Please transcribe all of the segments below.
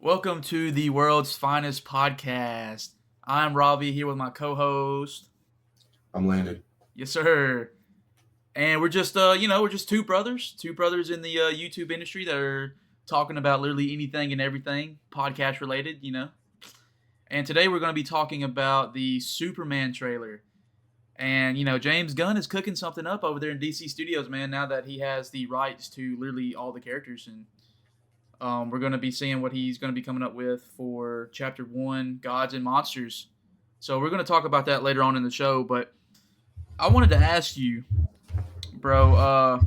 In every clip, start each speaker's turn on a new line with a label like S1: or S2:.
S1: Welcome to the world's finest podcast. I'm Robbie here with my co-host.
S2: I'm Landon.
S1: Yes, sir. And we're just, we're just two brothers in the YouTube industry that are talking about literally anything and everything podcast related. And today we're going to be talking about the Superman trailer. And James Gunn is cooking something up over there in DC Studios, man. Now that he has the rights to literally all the characters and we're going to be seeing what he's going to be coming up with for Chapter 1, Gods and Monsters. So we're going to talk about that later on in the show. But I wanted to ask you, bro,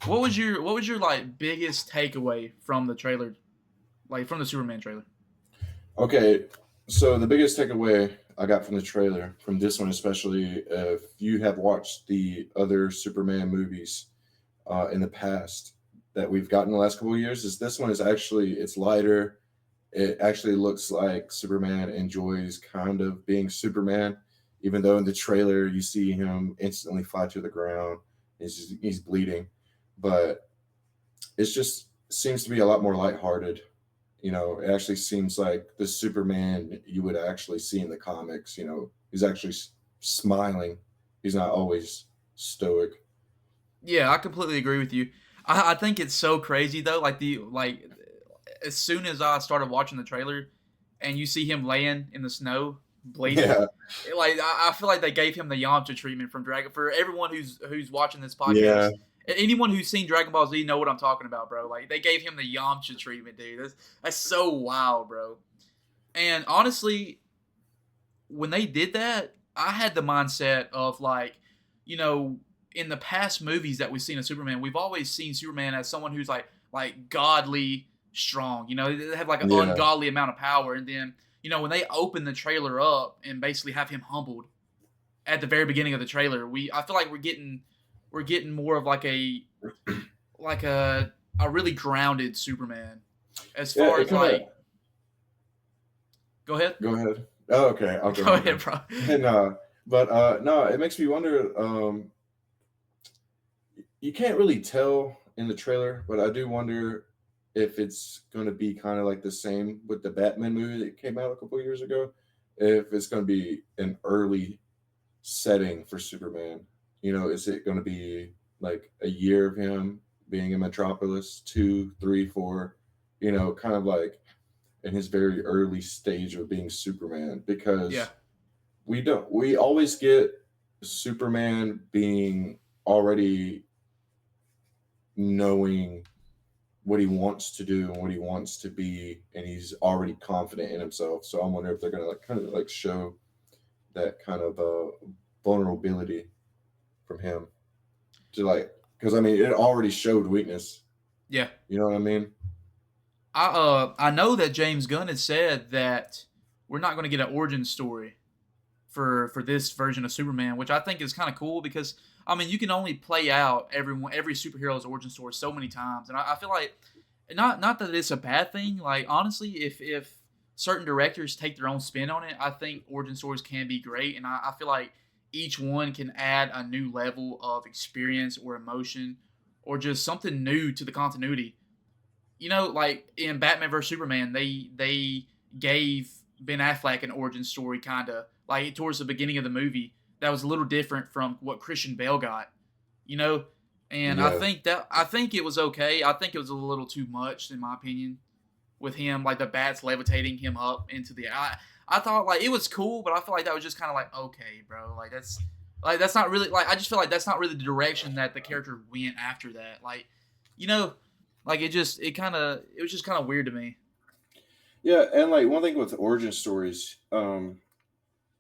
S1: what was your like biggest takeaway from the trailer, like from the Superman trailer?
S2: Okay, so the biggest takeaway I got from the trailer, from this one especially, if you have watched the other Superman movies in the past that we've gotten the last couple of years, is this one is actually, it's lighter. It actually looks like Superman enjoys kind of being Superman, even though in the trailer you see him instantly fly to the ground. He's bleeding, but it's just seems to be a lot more lighthearted. It actually seems like the Superman you would actually see in the comics. He's actually smiling. He's not always stoic.
S1: Yeah, I completely agree with you. I think it's so crazy though. Like as soon as I started watching the trailer, and you see him laying in the snow bleeding,
S2: Yeah,
S1: I feel like they gave him the Yamcha treatment from Dragon. For everyone who's watching this
S2: yeah,
S1: podcast, anyone who's seen Dragon Ball Z know what I'm talking about, bro. Like they gave him the Yamcha treatment, dude. That's so wild, bro. And honestly, when they did that, I had the mindset of like, you know, in the past movies that we've seen of Superman, we've always seen Superman as someone who's like godly strong. They have like an
S2: yeah,
S1: ungodly amount of power, and then when they open the trailer up and basically have him humbled at the very beginning of the trailer, I feel like we're getting more of like a really grounded Superman as
S2: yeah.
S1: far
S2: It
S1: as
S2: kind of.
S1: like. Go ahead.
S2: Go ahead. Oh, okay, I'll go
S1: Go
S2: ahead
S1: ahead,
S2: then.
S1: bro.
S2: And no, it makes me wonder. You can't really tell in the trailer, but I do wonder if it's going to be kind of like the same with the Batman movie that came out a couple of years ago. If it's going to be an early setting for Superman, is it going to be like a year of him being in Metropolis, 2, 3, 4, kind of like in his very early stage of being Superman?
S1: Yeah.
S2: Because we always get Superman being already knowing what he wants to do and what he wants to be, and he's already confident in himself. So I'm wondering if they're gonna like kind of like show that kind of vulnerability from him to like, because I mean it already showed weakness.
S1: Yeah.
S2: You know what I mean?
S1: I know that James Gunn has said that we're not going to get an origin story for this version of Superman, which I think is kind of cool because I mean you can only play out every superhero's origin story so many times, and I feel like not that it's a bad thing. Like honestly, if certain directors take their own spin on it, I think origin stories can be great, and I feel like each one can add a new level of experience or emotion or just something new to the continuity. Like in Batman vs Superman, they gave Ben Affleck an origin story, kind of like towards the beginning of the movie that was a little different from what Christian Bale got. You know, and I
S2: Yeah,
S1: think it was okay. I think it was a little too much in my opinion with him, like the bats levitating him up into the. I thought like it was cool, but I feel like that was just kind of like okay, bro. That's not really like I just feel like that's not really the direction that the character went after that. You know, like it was just kind of weird to me.
S2: yeah, and like one thing with origin stories,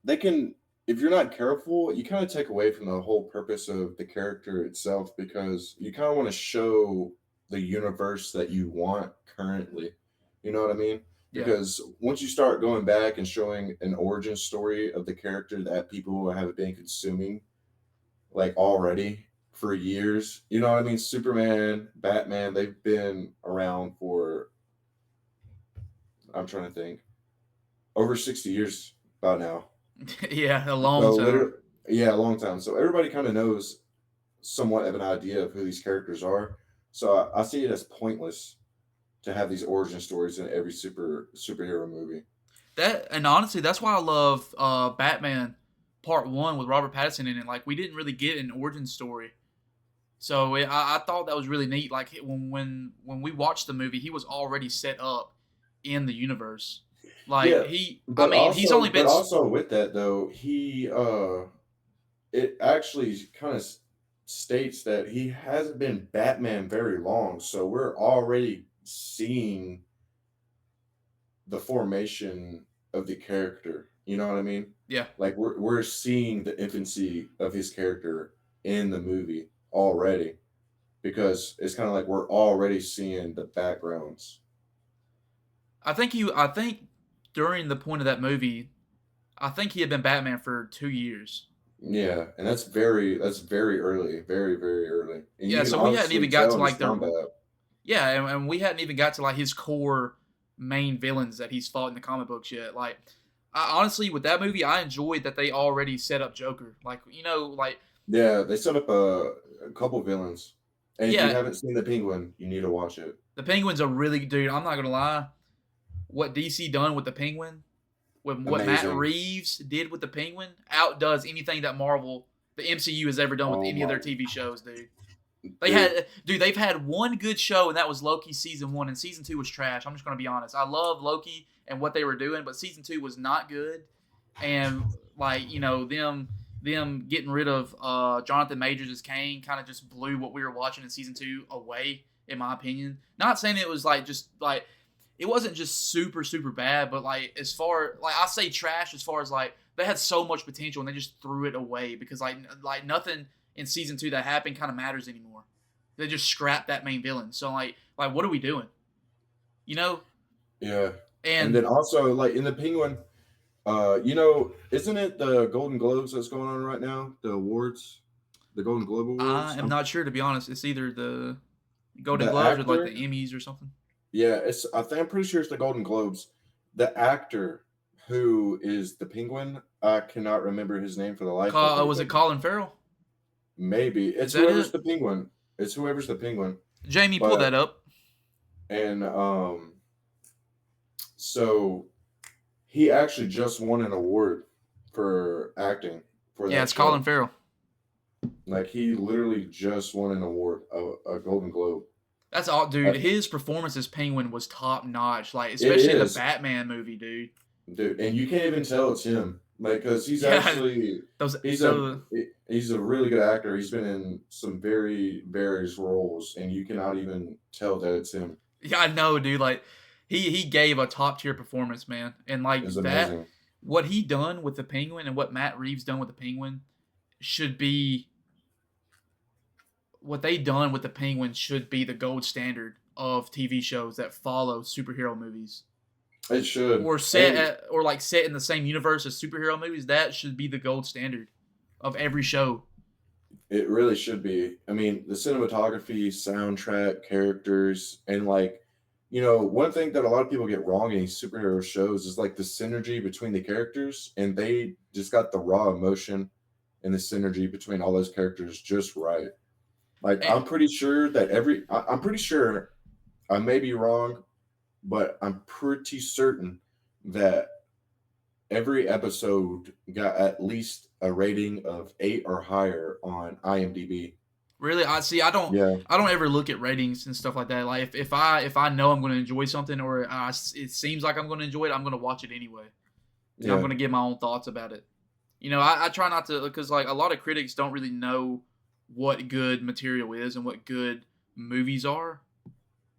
S2: they can, if you're not careful, you kind of take away from the whole purpose of the character itself, because you kind of want to show the universe that you want currently. You know what I mean?
S1: Yeah.
S2: Because once you start going back and showing an origin story of the character that people have been consuming like already for years, you know what I mean? Superman, Batman, they've been around for, I'm trying to think, over 60 years by now.
S1: Yeah, a long
S2: So
S1: time.
S2: literally, yeah, a long time. So everybody kind of knows somewhat of an idea of who these characters are. So I see it as pointless to have these origin stories in every superhero movie.
S1: That and honestly, that's why I love Batman Part One with Robert Pattinson in it. Like we didn't really get an origin story, so I thought that was really neat. Like when we watched the movie, he was already set up in the universe. Like
S2: Yeah,
S1: he, I
S2: but
S1: mean, he's only
S2: also
S1: been.
S2: but also with that though, he it actually kind of states that he hasn't been Batman very long, so we're already seeing the formation of the character. You know what I mean?
S1: Yeah,
S2: Like we're seeing the infancy of his character in the movie already because it's kind of like we're already seeing the backgrounds.
S1: I think during the point of that movie, I think he had been Batman for 2 years.
S2: Yeah, and that's very early, very early, and you
S1: Yeah,
S2: can
S1: so we hadn't
S2: honestly
S1: even got
S2: tell
S1: to
S2: in his
S1: like the
S2: combat.
S1: yeah, and we hadn't even got to like his core main villains that he's fought in the comic books yet. Like, honestly, with that movie, I enjoyed that they already set up Joker. Like, like
S2: Yeah, they set up a couple villains, and if you
S1: yeah,
S2: haven't seen the Penguin, you need to watch it.
S1: the Penguin's a really dude. I'm not gonna lie, what DC done with the Penguin, with what Matt
S2: Amazing.
S1: Reeves did with the Penguin, outdoes anything that the MCU has ever done with
S2: Oh
S1: any of their
S2: my,
S1: TV shows, dude.
S2: dude.
S1: They've had one good show, and that was Loki season 1, and season 2 was trash. I'm just gonna be honest. I love Loki and what they were doing, but season 2 was not good. And like them getting rid of Jonathan Majors as Kane kind of just blew what we were watching in season 2 away, in my opinion. Not saying it was like just like it wasn't just super bad, but like as far like I say trash as far as like they had so much potential and they just threw it away because like nothing in season 2 that happened kind of matters anymore. They just scrapped that main villain. So like what are we doing? You know?
S2: Yeah, and
S1: And
S2: then also like in the Penguin, isn't it the Golden Globes that's going on right now? The awards, the Golden Globe
S1: I
S2: Awards.
S1: am not sure to be honest. It's either the Golden
S2: The
S1: Gloves or like the
S2: actor,
S1: Emmys or something.
S2: yeah, I'm pretty sure it's the Golden Globes. The actor who is the Penguin, I cannot remember his name for the life of me,
S1: Was
S2: but
S1: it Colin Farrell?
S2: maybe
S1: Is
S2: it's
S1: that
S2: whoever's
S1: it?
S2: the Penguin. It's whoever's the Penguin.
S1: Jamie, pull
S2: But
S1: that up.
S2: and so he actually just won an award for acting for
S1: Yeah,
S2: that
S1: it's Colin
S2: show.
S1: Farrell.
S2: Like he literally just won an award, a Golden Globe.
S1: That's all,
S2: Uh,
S1: dude. His performance as Penguin was top notch. Like,
S2: It
S1: especially in the
S2: is,
S1: Batman movie, dude.
S2: dude, and you can't even tell it's him, like, because he's
S1: Yeah,
S2: actually
S1: those
S2: he's a
S1: the
S2: he's a really good actor. He's been in some very various roles, and you cannot even tell that it's him.
S1: yeah, I know, dude. Like, he gave a top tier performance, man. And
S2: It's
S1: like that,
S2: amazing.
S1: what he done with the Penguin and what Matt Reeves done with the Penguin should be what they done with the Penguin should be the gold standard of TV shows that follow superhero movies.
S2: It should,
S1: Or
S2: and
S1: set in the same universe as superhero movies, that should be the gold standard of every show.
S2: it really should be. I mean, the cinematography, soundtrack, characters, and like, one thing that a lot of people get wrong in these superhero shows is like the synergy between the characters, and they just got the raw emotion and the synergy between all those characters just right. Like,
S1: And
S2: I'm pretty sure I may be wrong, but I'm pretty certain that every episode got at least a rating of 8 or higher on IMDb.
S1: really, I see.
S2: Yeah,
S1: I don't ever look at ratings and stuff like that. Like if I know I'm going to enjoy something or it seems like I'm going to enjoy it, I'm going to watch it anyway, and I'm
S2: yeah,
S1: going to give my own thoughts about it. I try not to because like a lot of critics don't really know what good material is and what good movies are.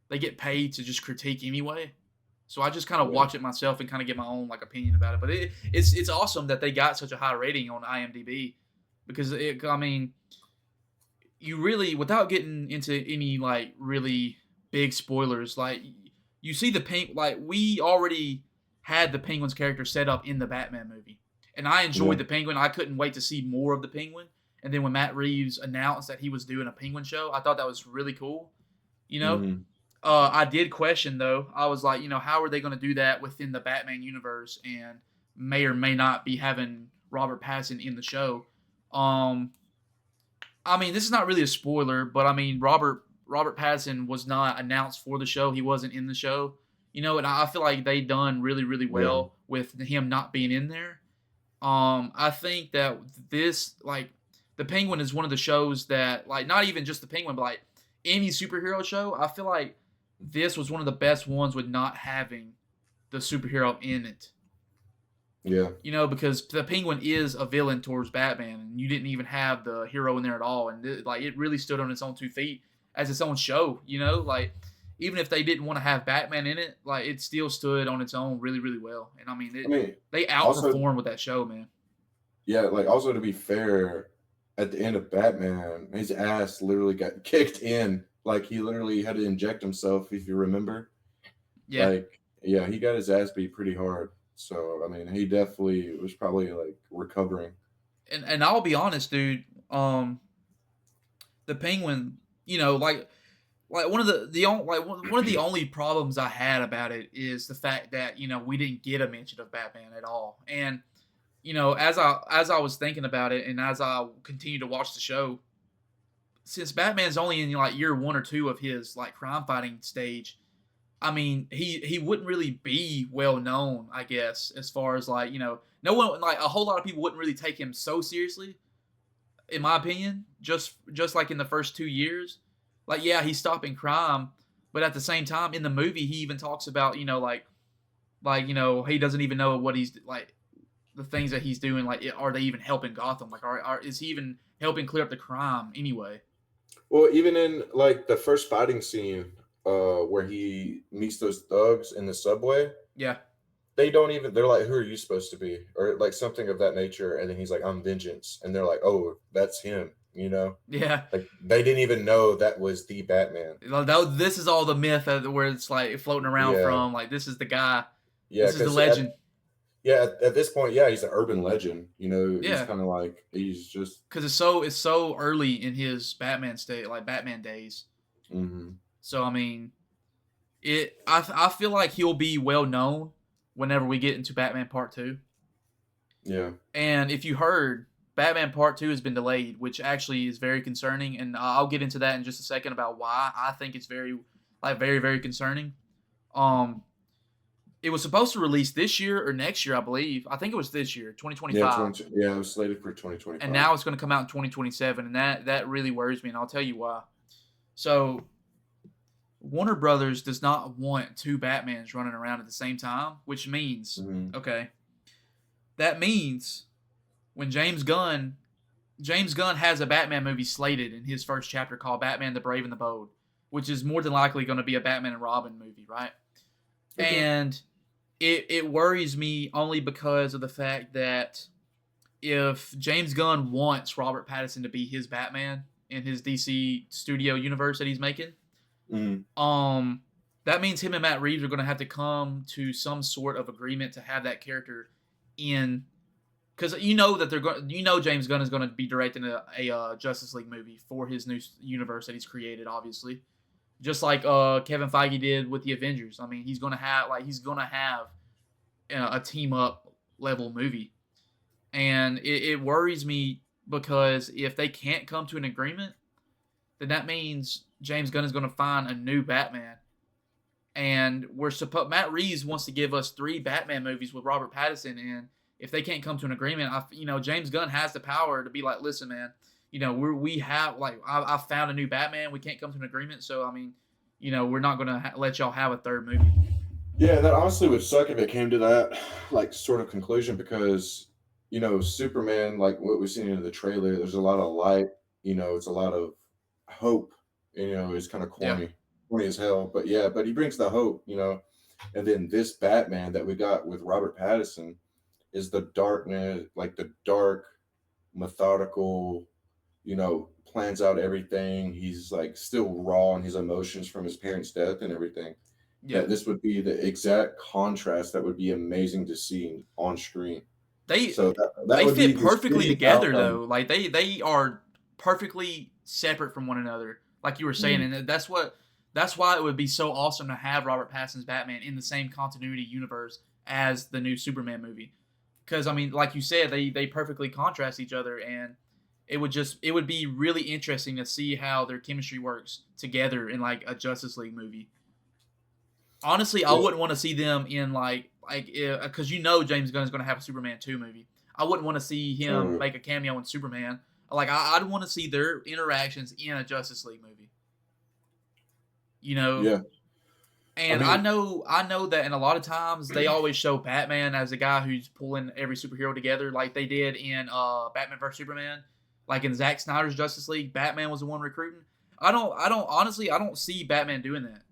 S1: They get paid to just critique anyway. So I just kind of
S2: yeah,
S1: watch it myself and kind of get my own like opinion about it. But it's awesome that they got such a high rating on IMDb because I mean you really without getting into any like really big spoilers like you see the pink like we already had the Penguin's character set up in the Batman movie and I
S2: yeah.
S1: enjoyed the Penguin. I couldn't wait to see more of the Penguin. And then when Matt Reeves announced that he was doing a Penguin show, I thought that was really cool. You know,
S2: Hmm.
S1: I did question though. I was like, how are they going to do that within the Batman universe, and may or may not be having Robert Pattinson in the show. I mean, this is not really a spoiler, but I mean, Robert Pattinson was not announced for the show. He wasn't in the show. And I feel like they done really, really
S2: Yeah.
S1: well with him not being in there. I think that this, like, the Penguin is one of the shows that, like, not even just the Penguin, but like any superhero show, I feel like this was one of the best ones with not having the superhero in it.
S2: Yeah.
S1: Because the Penguin is a villain towards Batman, and you didn't even have the hero in there at all, and it really stood on its own 2 feet as its own show. Like, even if they didn't want to have Batman in it, like, it still stood on its own really, really well. And I mean,
S2: I mean,
S1: they
S2: also,
S1: outperformed with that show, man.
S2: yeah, like also to be fair, at the end of Batman, his ass literally got kicked in. Like he literally had to inject himself, if you remember.
S1: Yeah,
S2: Like, yeah, he got his ass beat pretty hard. So I mean, he definitely was probably like recovering.
S1: and I'll be honest, dude. The Penguin, like one of one of the only problems I had about it is the fact that we didn't get a mention of Batman at all. And as I was thinking about it, and as I continue to watch the show, since Batman's only in like year 1 or 2 of his like crime fighting stage, I mean he wouldn't really be well known, I guess, as far as like no one, like a whole lot of people wouldn't really take him so seriously, in my opinion. Just like in the first 2 years, like, yeah, he's stopping crime, but at the same time in the movie he even talks about he doesn't even know what he's like, the things that he's doing, like, are they even helping Gotham? Like, is he even helping clear up the crime anyway?
S2: Well, even in like the first fighting scene, where he meets those thugs in the subway,
S1: Yeah,
S2: they don't even. They're like, "Who are you supposed to be?" Or like something of that nature. And then he's like, "I'm Vengeance," and they're like, "Oh, that's him."
S1: yeah.
S2: Like they didn't even know that was the Batman.
S1: This is all the myth where it's like floating around
S2: Yeah,
S1: from, like, this is the guy,
S2: yeah,
S1: this is the
S2: because
S1: legend.
S2: at this point, yeah, he's an urban legend. He's
S1: Yeah,
S2: kind of like he's just.
S1: because it's so early in his Batman state, like Batman days.
S2: Mhm.
S1: So I mean, I feel like he'll be well known whenever we get into Batman Part Two.
S2: Yeah,
S1: And if you heard, Batman Part 2 has been delayed, which actually is very concerning. And I'll get into that in just a second about why I think it's very, very concerning. Um, it was supposed to release this year or next year, I believe. I think it was this year,
S2: yeah,
S1: 2025.
S2: yeah. It was slated for
S1: And
S2: 2025.
S1: now it's going to come out in 2027. And that really worries me. And I'll tell you why. So, Warner Brothers does not want two Batmans running around at the same time, which means,
S2: Hmm.
S1: okay, that means when James Gunn has a Batman movie slated in his first chapter called Batman the Brave and the Bold, which is more than likely going to be a Batman and Robin movie, right?
S2: Okay.
S1: And it worries me only because of the fact that if James Gunn wants Robert Pattinson to be his Batman in his DC studio universe that he's making,
S2: Hmm.
S1: um, that means him and Matt Reeves are going to have to come to some sort of agreement to have that character in, because that they're going. James Gunn is going to be directing a Justice League movie for his new universe that he's created, obviously, just like Kevin Feige did with the Avengers. I mean, he's gonna have a team up level movie, and it worries me because if they can't come to an agreement, then that means James Gunn is going to find a new Batman. And Matt Reeves wants to give us 3 Batman movies with Robert Pattinson, and if they can't come to an agreement, James Gunn has the power to be like, listen, man, we have, like, I found a new Batman. We can't come to an agreement, so I mean, we're not gonna let y'all have a third movie.
S2: Yeah, that honestly would suck if it came to that like sort of conclusion because Superman, like what we've seen in the trailer, there's a lot of light. It's a lot of hope. It's kind of
S1: Yeah,
S2: corny as hell, but yeah, but he brings the hope. And then this Batman that we got with Robert Pattinson is the darkness, like the dark, methodical, plans out everything. He's like still raw in his emotions from his parents' death and everything.
S1: yeah.
S2: That this would be the exact contrast that would be amazing to see on screen.
S1: They
S2: So that
S1: they
S2: would be
S1: fit
S2: the
S1: perfectly
S2: shittiest
S1: together
S2: outcome.
S1: though. Like they are perfectly separate from one another, like you were saying,
S2: Mm,
S1: and that's why it would be so awesome to have Robert Pattinson's Batman in the same continuity universe as the new Superman movie. Because I mean, like you said, they perfectly contrast each other, and it would be really interesting to see how their chemistry works together in like a Justice League movie. Honestly, I
S2: Well,
S1: wouldn't want to see them in because James Gunn is going to have a Superman 2 movie. I wouldn't want to see him
S2: true.
S1: make a cameo in Superman. I'd want to see their interactions in a Justice League movie. You know,
S2: Yeah. I
S1: and
S2: mean,
S1: I know that in a lot of times they always show Batman as the guy who's pulling every superhero together, like they did in Batman vs Superman, like in Zack Snyder's Justice League. Batman was the one recruiting. I don't see Batman doing that.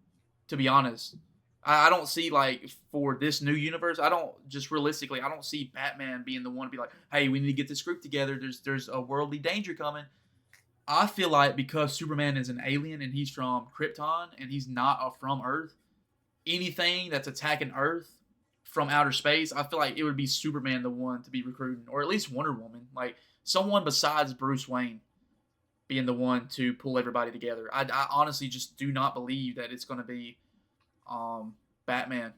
S1: To be honest, I don't see like for this new universe. I don't just realistically. I don't see Batman being the one to be like, "Hey, we need to get this group together. There's a worldly danger coming." I feel like because Superman is an alien and he's from Krypton and he's not from Earth, anything that's attacking Earth from outer space, I feel like it would be Superman the one to be recruiting, or at least Wonder Woman, like someone besides Bruce Wayne being the one to pull everybody together. I honestly just do not believe that it's going to be Batman.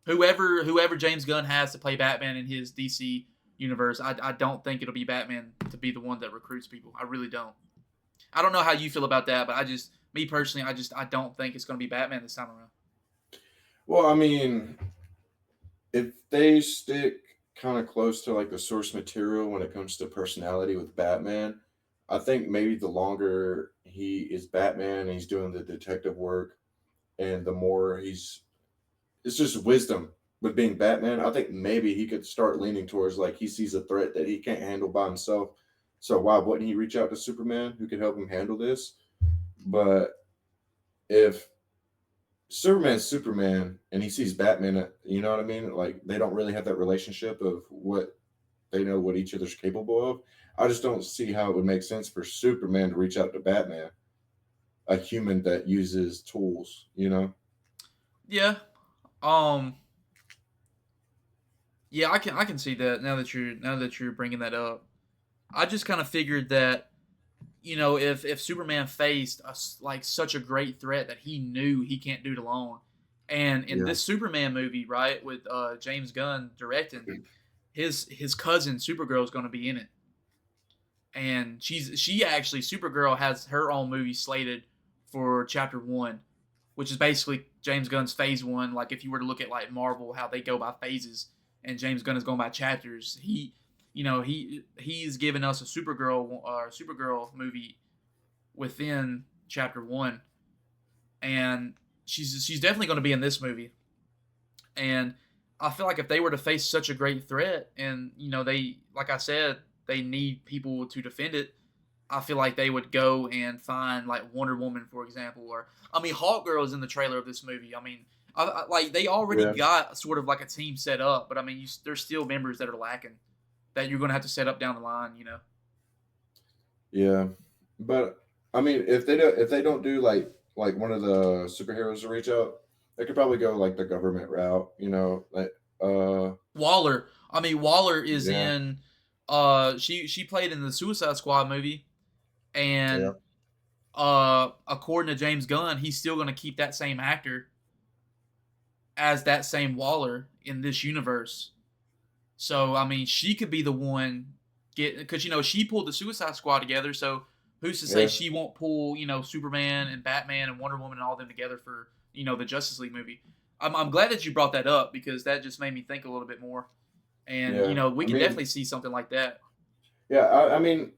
S1: Whoever James Gunn has to play Batman in his DC universe, I don't think it'll be Batman to be the one that recruits people. I really don't. I don't know how you feel about that, but me personally, I don't think it's going to be Batman this time around.
S2: well, I mean, if they stick kind of close to like the source material when it comes to personality with Batman, I think maybe the longer he is Batman and he's doing the detective work, and the more it's just wisdom with being Batman. I think maybe he could start leaning towards like he sees a threat that he can't handle by himself. So why wouldn't he reach out to Superman who could help him handle this? But if Superman's Superman and he sees Batman, you know what I mean? Like they don't really have that relationship of what they know what each other's capable of. I just don't see how it would make sense for Superman to reach out to Batman, a human that uses tools, you know?
S1: Yeah. Um. Yeah, I can see that now that you're bringing that up. I just kind of figured that if Superman faced like such a great threat that he knew he can't do it alone, and in
S2: Yeah.
S1: this Superman movie, right, with James Gunn directing, his cousin Supergirl is going to be in it, and she actually Supergirl has her own movie slated for Chapter One, which is basically James Gunn's Phase One. Like if you were to look at like Marvel, how they go by phases, and James Gunn is going by chapters. He's given us a Supergirl movie within Chapter One, and she's definitely going to be in this movie. And I feel like if they were to face such a great threat, and they, like I said, they need people to defend it. I feel like they would go and find like Wonder Woman, for example, or I mean, Hawkgirl is in the trailer of this movie. I mean, like they already
S2: Yeah.
S1: got sort of like a team set up, but I mean, there's still members that are lacking that you're going to have to set up down the line.
S2: Yeah. But I mean, if they don't do like one of the superheroes to reach out, they could probably go like the government route, you know, like
S1: Waller. I mean, Waller is
S2: yeah,
S1: in. She played in the Suicide Squad movie,
S2: yeah,
S1: and according to James Gunn, he's still going to keep that same actor as that same Waller in this universe. So I mean, she could be the one because she pulled the Suicide Squad together. So who's to say
S2: yeah,
S1: she won't pull Superman and Batman and Wonder Woman and all them together for the Justice League movie? I'm glad that you brought that up because that just made me think a little bit more. And
S2: yeah.
S1: we
S2: I
S1: can
S2: mean,
S1: definitely see something like that.
S2: yeah, I mean,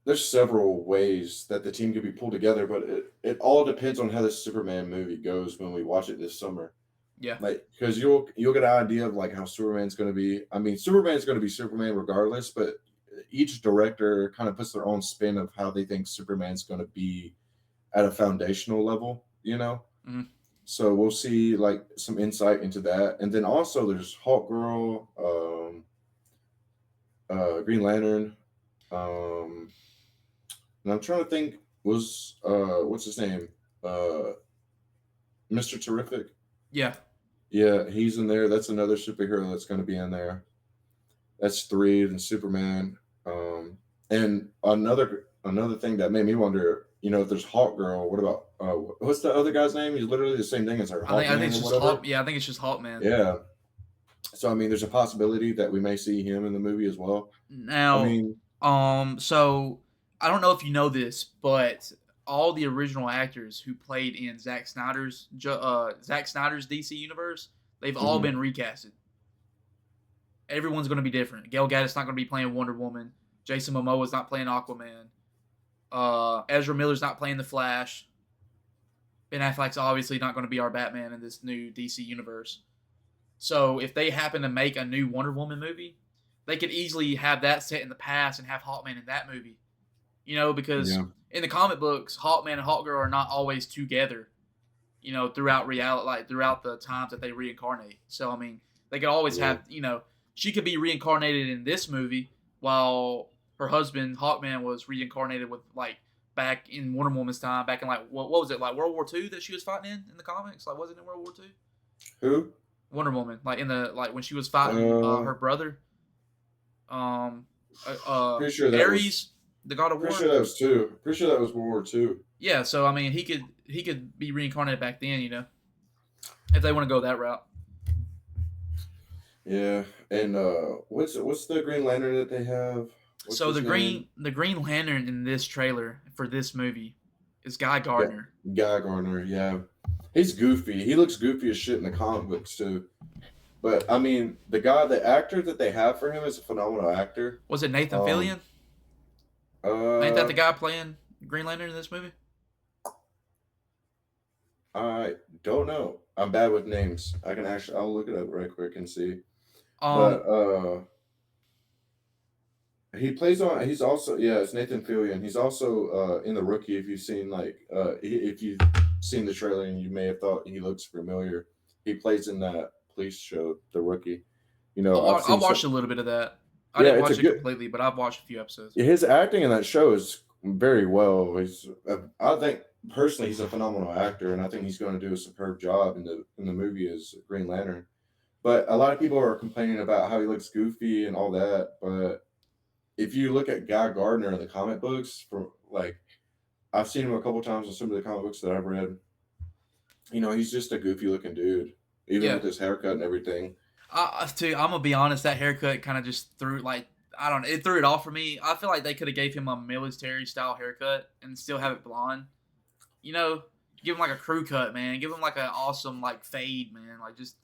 S2: there's several ways that the team could be pulled together, but it all depends on how the Superman movie goes when we watch it this summer.
S1: Yeah.
S2: Like, because you'll get an idea of like how Superman's going to be. I mean, Superman's going to be Superman regardless, but each director kind of puts their own spin of how they think Superman's going to be at a foundational level, you know.
S1: Mhm.
S2: So we'll see like some insight into that, and then also there's Hawkgirl, Green Lantern, um, and I'm trying to think was what's his name, uh, Mister Terrific.
S1: Yeah.
S2: Yeah, he's in there. That's another superhero that's going to be in there. That's three. Then Superman, and another thing that made me wonder, you know, if there's Hawkgirl, what about what's the other guy's name? He's literally the same thing as her,
S1: I think
S2: Hawkman
S1: it's
S2: or
S1: just Hawk.
S2: whatever.
S1: Yeah, I think it's just Hawkman.
S2: Yeah. So I mean, there's a possibility that we may see him in the movie as well. I
S1: Now,
S2: mean,
S1: So I don't know if you know this, but all the original actors who played in Zack Snyder's DC universe, they've all
S2: Hmm.
S1: been recasted. Everyone's going to be different. Gal Gadot's not going to be playing Wonder Woman. Jason Momoa's not playing Aquaman. Ezra Miller's not playing the Flash. Ben Affleck's obviously not going to be our Batman in this new DC universe. So if they happen to make a new Wonder Woman movie, they could easily have that set in the past and have Hawkman in that movie. Because
S2: Yeah,
S1: in the comic books, Hawkman and Hawkgirl are not always together. Throughout reality, like throughout the times that they reincarnate. So I mean, they could always
S2: yeah,
S1: have. She could be reincarnated in this movie while her husband Hawkman was reincarnated with like back in Wonder Woman's time, back in like what was it, like World War II that she was fighting in the comics? Like was it in World War II?
S2: who?
S1: Wonder Woman, like in the like when she was fighting
S2: Uh,
S1: her brother, um,
S2: pretty sure that was.
S1: Ares, the God of
S2: Pretty
S1: War.
S2: sure that was two. Pretty sure that was World War Two.
S1: Yeah, so I mean, he could be reincarnated back then, if they want to go that route.
S2: Yeah, and what's the Green Lantern that they have? What's
S1: So
S2: his
S1: the
S2: name?
S1: Green Lantern in this trailer for this movie is Guy
S2: Yeah,
S1: Gardner.
S2: Guy Gardner. Yeah, he's goofy. He looks goofy as shit in the comic books too. But I mean, the actor that they have for him is a phenomenal actor.
S1: Was it Nathan
S2: Um,
S1: Fillion? Ain't that
S2: uh,
S1: the guy playing Green Lantern in this movie?
S2: I don't know. I'm bad with names. I'll look it up right quick and see.
S1: Um,
S2: But he plays on. He's also, yeah, it's Nathan Fillion. He's also in the Rookie. If you've seen if you've seen the trailer and you may have thought he looks familiar, he plays in that police show, The Rookie. I've
S1: I
S2: seen
S1: watched
S2: some.
S1: a little bit of that. I
S2: Yeah,
S1: didn't
S2: it's a
S1: watch it
S2: good.
S1: completely, but I've watched a few episodes.
S2: His acting in that show is very well. I think personally he's a phenomenal actor, and I think he's going to do a superb job in the movie as Green Lantern. But a lot of people are complaining about how he looks goofy and all that. But if you look at Guy Gardner in the comic books, for like I've seen him a couple times in some of the comic books that I've read. He's just a goofy looking dude, even
S1: Yeah,
S2: with his haircut and everything.
S1: I'm gonna be honest. That haircut kind of just threw like I don't know. It threw it off for me. I feel like they could have gave him a military style haircut and still have it blonde. You know, give him like a crew cut, man. Give him like an awesome like fade, man. Like just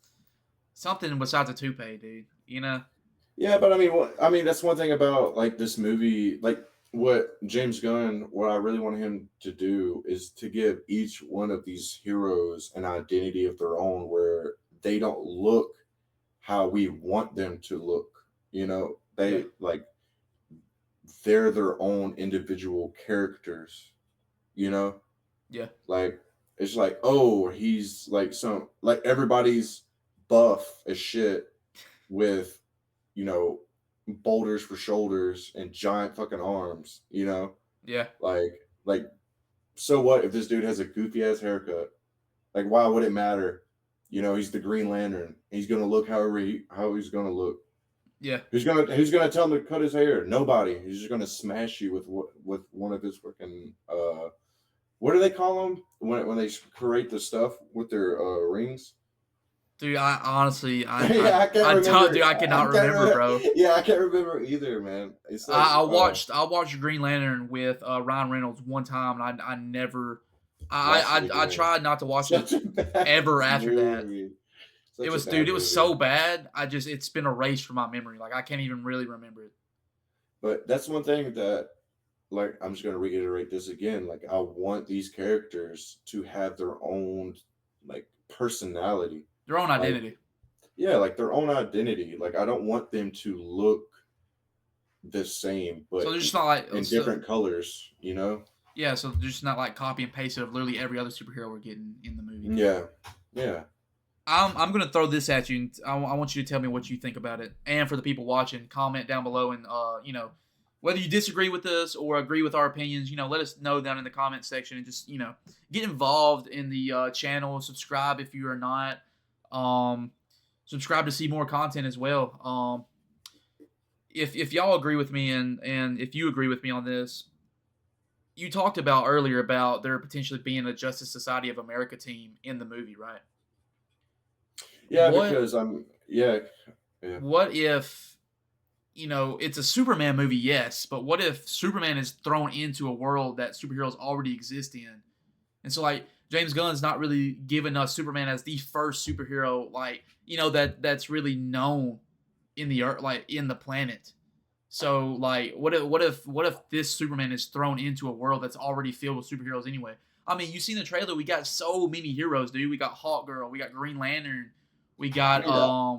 S1: something besides a toupee, dude.
S2: Yeah, but I mean, that's one thing about like this movie, like what James Gunn, what I really want him to do is to give each one of these heroes an identity of their own, where they don't look how we want them to look.
S1: Yeah,
S2: They're their own individual characters. You know,
S1: yeah,
S2: like it's like, oh, he's like some like everybody's buff as shit with you know boulders for shoulders and giant fucking arms.
S1: yeah,
S2: Like so what if this dude has a goofy ass haircut? Like why would it matter? He's the Green Lantern. He's gonna look how he's gonna look.
S1: yeah.
S2: Who's gonna tell him to cut his hair? Nobody. He's just gonna smash you with one of his freaking what do they call them when they create the stuff with their rings?
S1: Dude, I honestly,
S2: Yeah, I can't
S1: I don't,
S2: remember.
S1: dude, I
S2: I
S1: cannot
S2: can't
S1: remember,
S2: remember.
S1: bro.
S2: Yeah, I can't remember either, man. It's like
S1: I watched Green Lantern with Ryan Reynolds one time, and I never,
S2: watched it
S1: I
S2: again.
S1: tried not to watch it
S2: Such a bad
S1: ever after that.
S2: movie.
S1: It
S2: Such a
S1: was, dude,
S2: bad
S1: it was so
S2: movie.
S1: bad. It's been erased from my memory. Like I can't even really remember it.
S2: But that's one thing that, like, I'm just gonna reiterate this again. Like, I want these characters to have their own, like, personality.
S1: Their own
S2: Like,
S1: identity.
S2: yeah, like their own identity. Like, I don't want them to look the same,
S1: So
S2: but
S1: they're just not like,
S2: in different colors.
S1: yeah. So they're just not like copy and paste of literally every other superhero we're getting in the movie.
S2: Yeah, yeah.
S1: I'm gonna throw this at you, and I want you to tell me what you think about it. And for the people watching, comment down below, and whether you disagree with us or agree with our opinions. Let us know down in the comment section, and just get involved in the channel. Subscribe if you are not. Subscribe to see more content as well. If y'all agree with me, and if you agree with me on this, you talked about earlier about there potentially being a Justice Society of America team in the movie, right?
S2: Yeah,
S1: What
S2: because I'm yeah, yeah.
S1: what if it's a Superman movie, yes, but what if Superman is thrown into a world that superheroes already exist in? And so like James Gunn's not really giving us Superman as the first superhero, like, that's really known in the earth, like in the planet. So like what if this Superman is thrown into a world that's already filled with superheroes anyway? I mean, you seen the trailer, we got so many heroes, dude. We got Hawk Girl, we got Green Lantern, we got
S2: Yeah.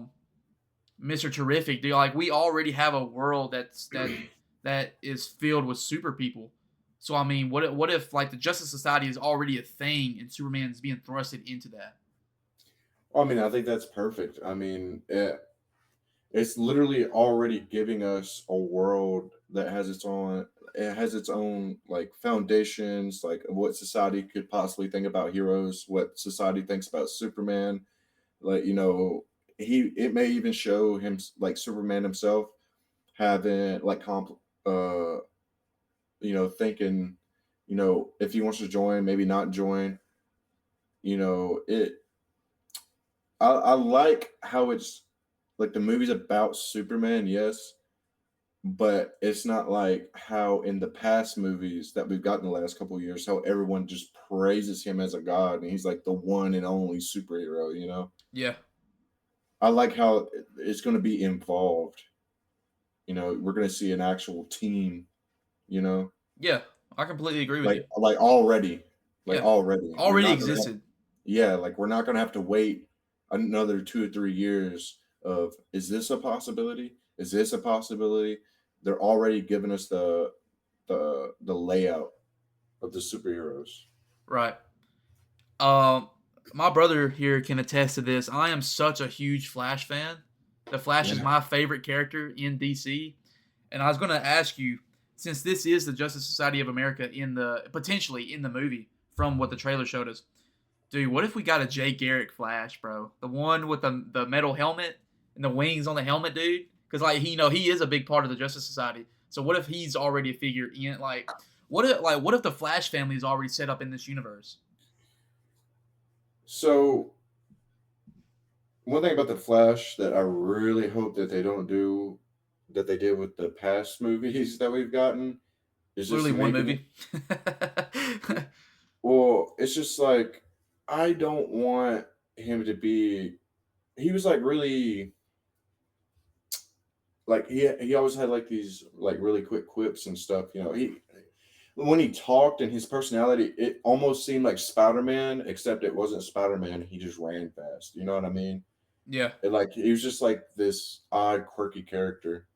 S1: Mr. Terrific, dude. Like we already have a world that is filled with super people. So I mean, what if like the Justice Society is already a thing and Superman's being thrusted into that?
S2: I mean, I think that's perfect. I mean, it's literally already giving us a world that has its own. It has its own like foundations, like what society could possibly think about heroes, what society thinks about Superman. Like it may even show him like Superman himself having like uh thinking, if he wants to join, maybe not join. It I like how it's like the movie's about Superman, yes, but it's not like how in the past movies that we've gotten the last couple of years, how everyone just praises him as a god and he's like the one and only superhero.
S1: Yeah,
S2: I like how it's going to be involved. We're going to see an actual team, you know,
S1: yeah, I completely agree with
S2: like
S1: you.
S2: like already, like
S1: Yeah,
S2: already. We're
S1: already
S2: not going to
S1: existed.
S2: Yeah, like we're not gonna have to wait another 2 or 3 years of is this a possibility? Is this a possibility? They're already giving us the layout of the superheroes.
S1: Right. Um, my brother here can attest to this. I am such a huge Flash fan. The Flash is
S2: Yeah.
S1: my favorite character in DC. And I was going to ask you, since this is the Justice Society of America in the potentially in the movie from what the trailer showed us, dude, what if we got a Jay Garrick Flash, bro? The one with the metal helmet and the wings on the helmet, dude. Because like he is a big part of the Justice Society. So what if he's already a figure in what if the Flash family is already set up in this universe?
S2: So one thing about the Flash that I really hope that they don't do that they did with the past movies that we've gotten is just
S1: Literally one
S2: making
S1: movie.
S2: well, it's just like I don't want him to be he was like really like he always had like these like really quick quips and stuff. He when he talked and his personality, it almost seemed like Spider-Man, except it wasn't Spider-Man. He just ran fast. You know what I mean?
S1: Yeah,
S2: Like he was just like this odd, quirky character,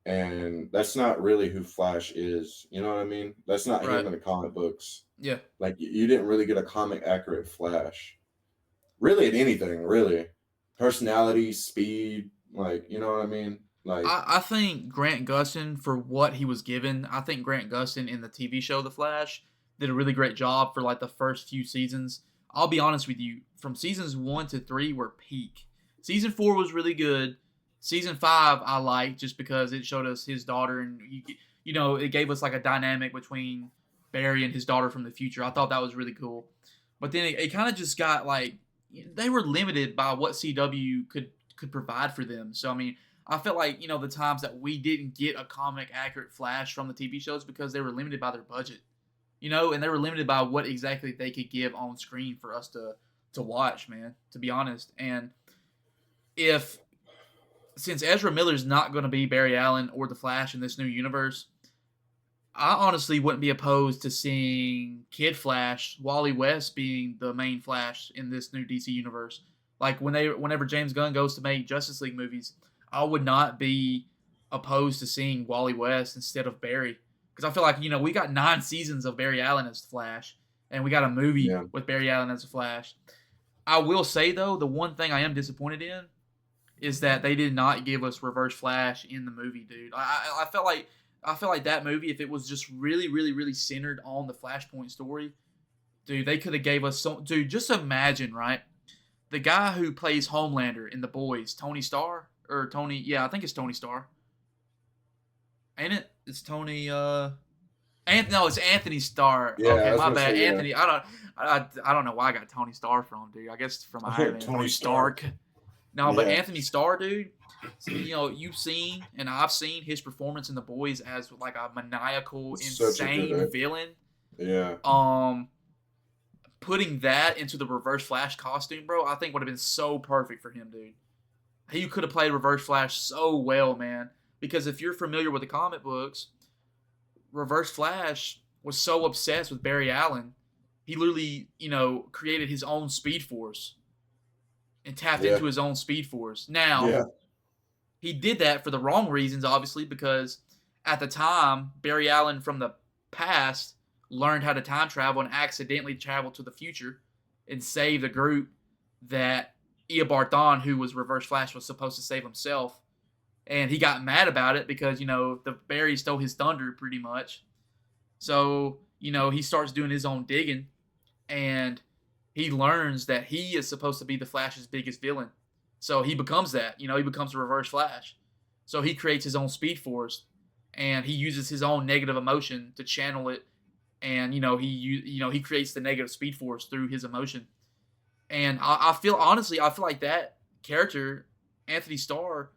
S2: and that's not really who Flash is. You know what I mean? That's not
S1: right.
S2: him in the comic books.
S1: Yeah.
S2: Like you didn't really get a comic accurate Flash, really at anything, really. Personality, speed, like you know what I mean? Like
S1: I think Grant Gustin, for what he was given, I think Grant Gustin in the TV show The Flash did a really great job for like the first few seasons. I'll be honest with you, from seasons 1 to 3 were peak. Season 4 was really good. Season 5 I liked just because it showed us his daughter, and it gave us like a dynamic between Barry and his daughter from the future. I thought that was really cool. But then it kind of just got like they were limited by what CW could provide for them. So I mean, I felt like the times that we didn't get a comic accurate Flash from the TV shows because they were limited by their budget, and they were limited by what exactly they could give on screen for us to watch, man. To be honest, and if since Ezra Miller's not going to be Barry Allen or the Flash in this new universe, I honestly wouldn't be opposed to seeing Kid Flash, Wally West being the main Flash in this new DC universe. Like whenever James Gunn goes to make Justice League movies, I would not be opposed to seeing Wally West instead of Barry, because I feel like we got 9 seasons of Barry Allen as Flash, and we got a movie
S2: yeah,
S1: with Barry Allen as a Flash. I will say though, the one thing I am disappointed in is that they did not give us Reverse Flash in the movie, dude. I felt like that movie, if it was just really, really, really centered on the Flashpoint story, dude, they could have gave us so. Dude, just imagine, right? The guy who plays Homelander in The Boys, Tony Starr or Tony, yeah, I think it's Tony Starr, ain't it? It's Tony. No, it's Anthony Starr.
S2: yeah. I
S1: Okay,
S2: was
S1: my
S2: gonna
S1: bad,
S2: say yeah.
S1: Anthony. I don't know why I got Tony Starr from, dude. I guess from Iron Man.
S2: Tony
S1: Tony
S2: Stark.
S1: Stark. Now, but
S2: Yeah,
S1: Anthony Starr, dude, you've seen and I've seen his performance in The Boys as like a maniacal,
S2: such a good
S1: insane
S2: actor.
S1: villain.
S2: Yeah,
S1: Um, Putting that into the Reverse Flash costume, bro, I think would have been so perfect for him, dude. He could have played Reverse Flash so well, man. Because if you're familiar with the comic books, Reverse Flash was so obsessed with Barry Allen, he literally, created his own Speed Force and tapped
S2: yeah,
S1: into his own Speed Force. Now,
S2: yeah,
S1: he did that for the wrong reasons, obviously, because at the time, Barry Allen from the past learned how to time travel and accidentally traveled to the future and saved a group that Eobard who was Reverse Flash, was supposed to save himself. And he got mad about it because, the Barry stole his thunder pretty much. So, he starts doing his own digging and he learns that he is supposed to be the Flash's biggest villain. So he becomes that. He becomes a Reverse Flash. So he creates his own Speed Force, and he uses his own negative emotion to channel it. And he creates the negative Speed Force through his emotion. And I feel honestly, I feel like that character, Anthony Starr,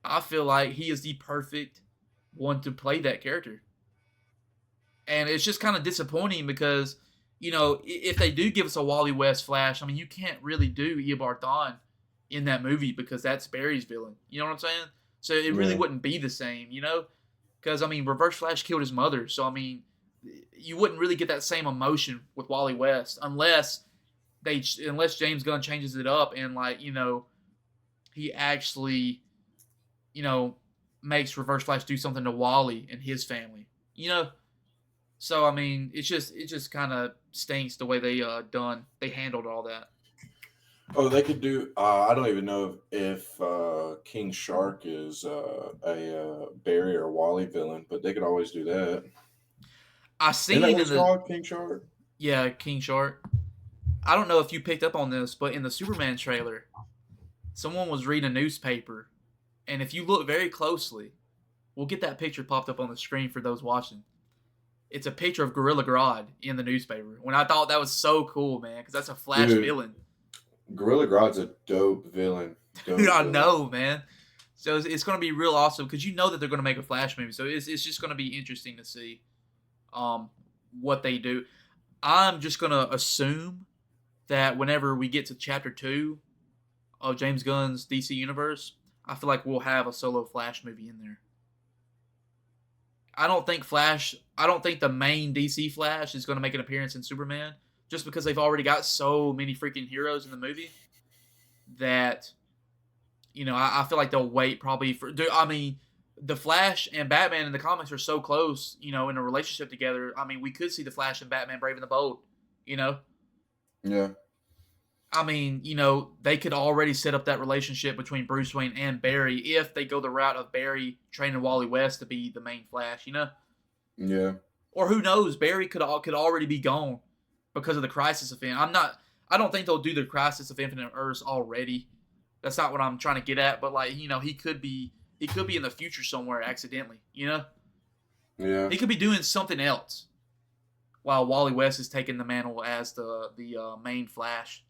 S1: I feel like he is the perfect one to play that character. And it's just kind of disappointing because if they do give us a Wally West Flash, I mean you can't really do Eobard Thawne in that movie because that's Barry's villain. You know what I'm saying? So it really
S2: yeah.
S1: wouldn't be the same, because I mean Reverse Flash killed his mother, so I mean you wouldn't really get that same emotion with Wally West unless James Gunn changes it up and like he actually you know makes Reverse Flash do something to Wally and his family. You know, so I mean, it just kind of stinks the way they handled all that.
S2: Oh, they could do. I don't even know if King Shark is a Barry or Wally villain, but they could always do that.
S1: I
S2: Isn't that
S1: seen
S2: what
S1: in
S2: it's
S1: the
S2: called, King Shark?
S1: Yeah, King Shark. I don't know if you picked up on this, but in the Superman trailer, someone was reading a newspaper, and if you look very closely, we'll get that picture popped up on the screen for those watching. It's a picture of Gorilla Grodd in the newspaper. When I thought that was so cool, man, because that's a Flash
S2: Dude,
S1: villain.
S2: Gorilla Grodd's a dope villain.
S1: Dude,
S2: Dope
S1: I
S2: villain.
S1: know, man. So it's going to be real awesome because you know that they're going to make a Flash movie. So it's just going to be interesting to see um, what they do. I'm just going to assume that whenever we get to chapter 2 of James Gunn's DC Universe, I feel like we'll have a solo Flash movie in there. I don't think the main DC Flash is going to make an appearance in Superman just because they've already got so many freaking heroes in the movie that I feel like they'll wait probably for. I mean, the Flash and Batman in the comics are so close, in a relationship together. I mean, we could see the Flash and Batman braving the bold. You know,
S2: Yeah,
S1: I mean, they could already set up that relationship between Bruce Wayne and Barry if they go the route of Barry training Wally West to be the main Flash.
S2: yeah,
S1: Or who knows? Barry could already be gone because of the Crisis Event. I don't think they'll do the Crisis of Infinite Earths already. That's not what I'm trying to get at. But like he could be in the future somewhere accidentally.
S2: yeah.
S1: He could be doing something else while Wally West is taking the mantle as the main Flash.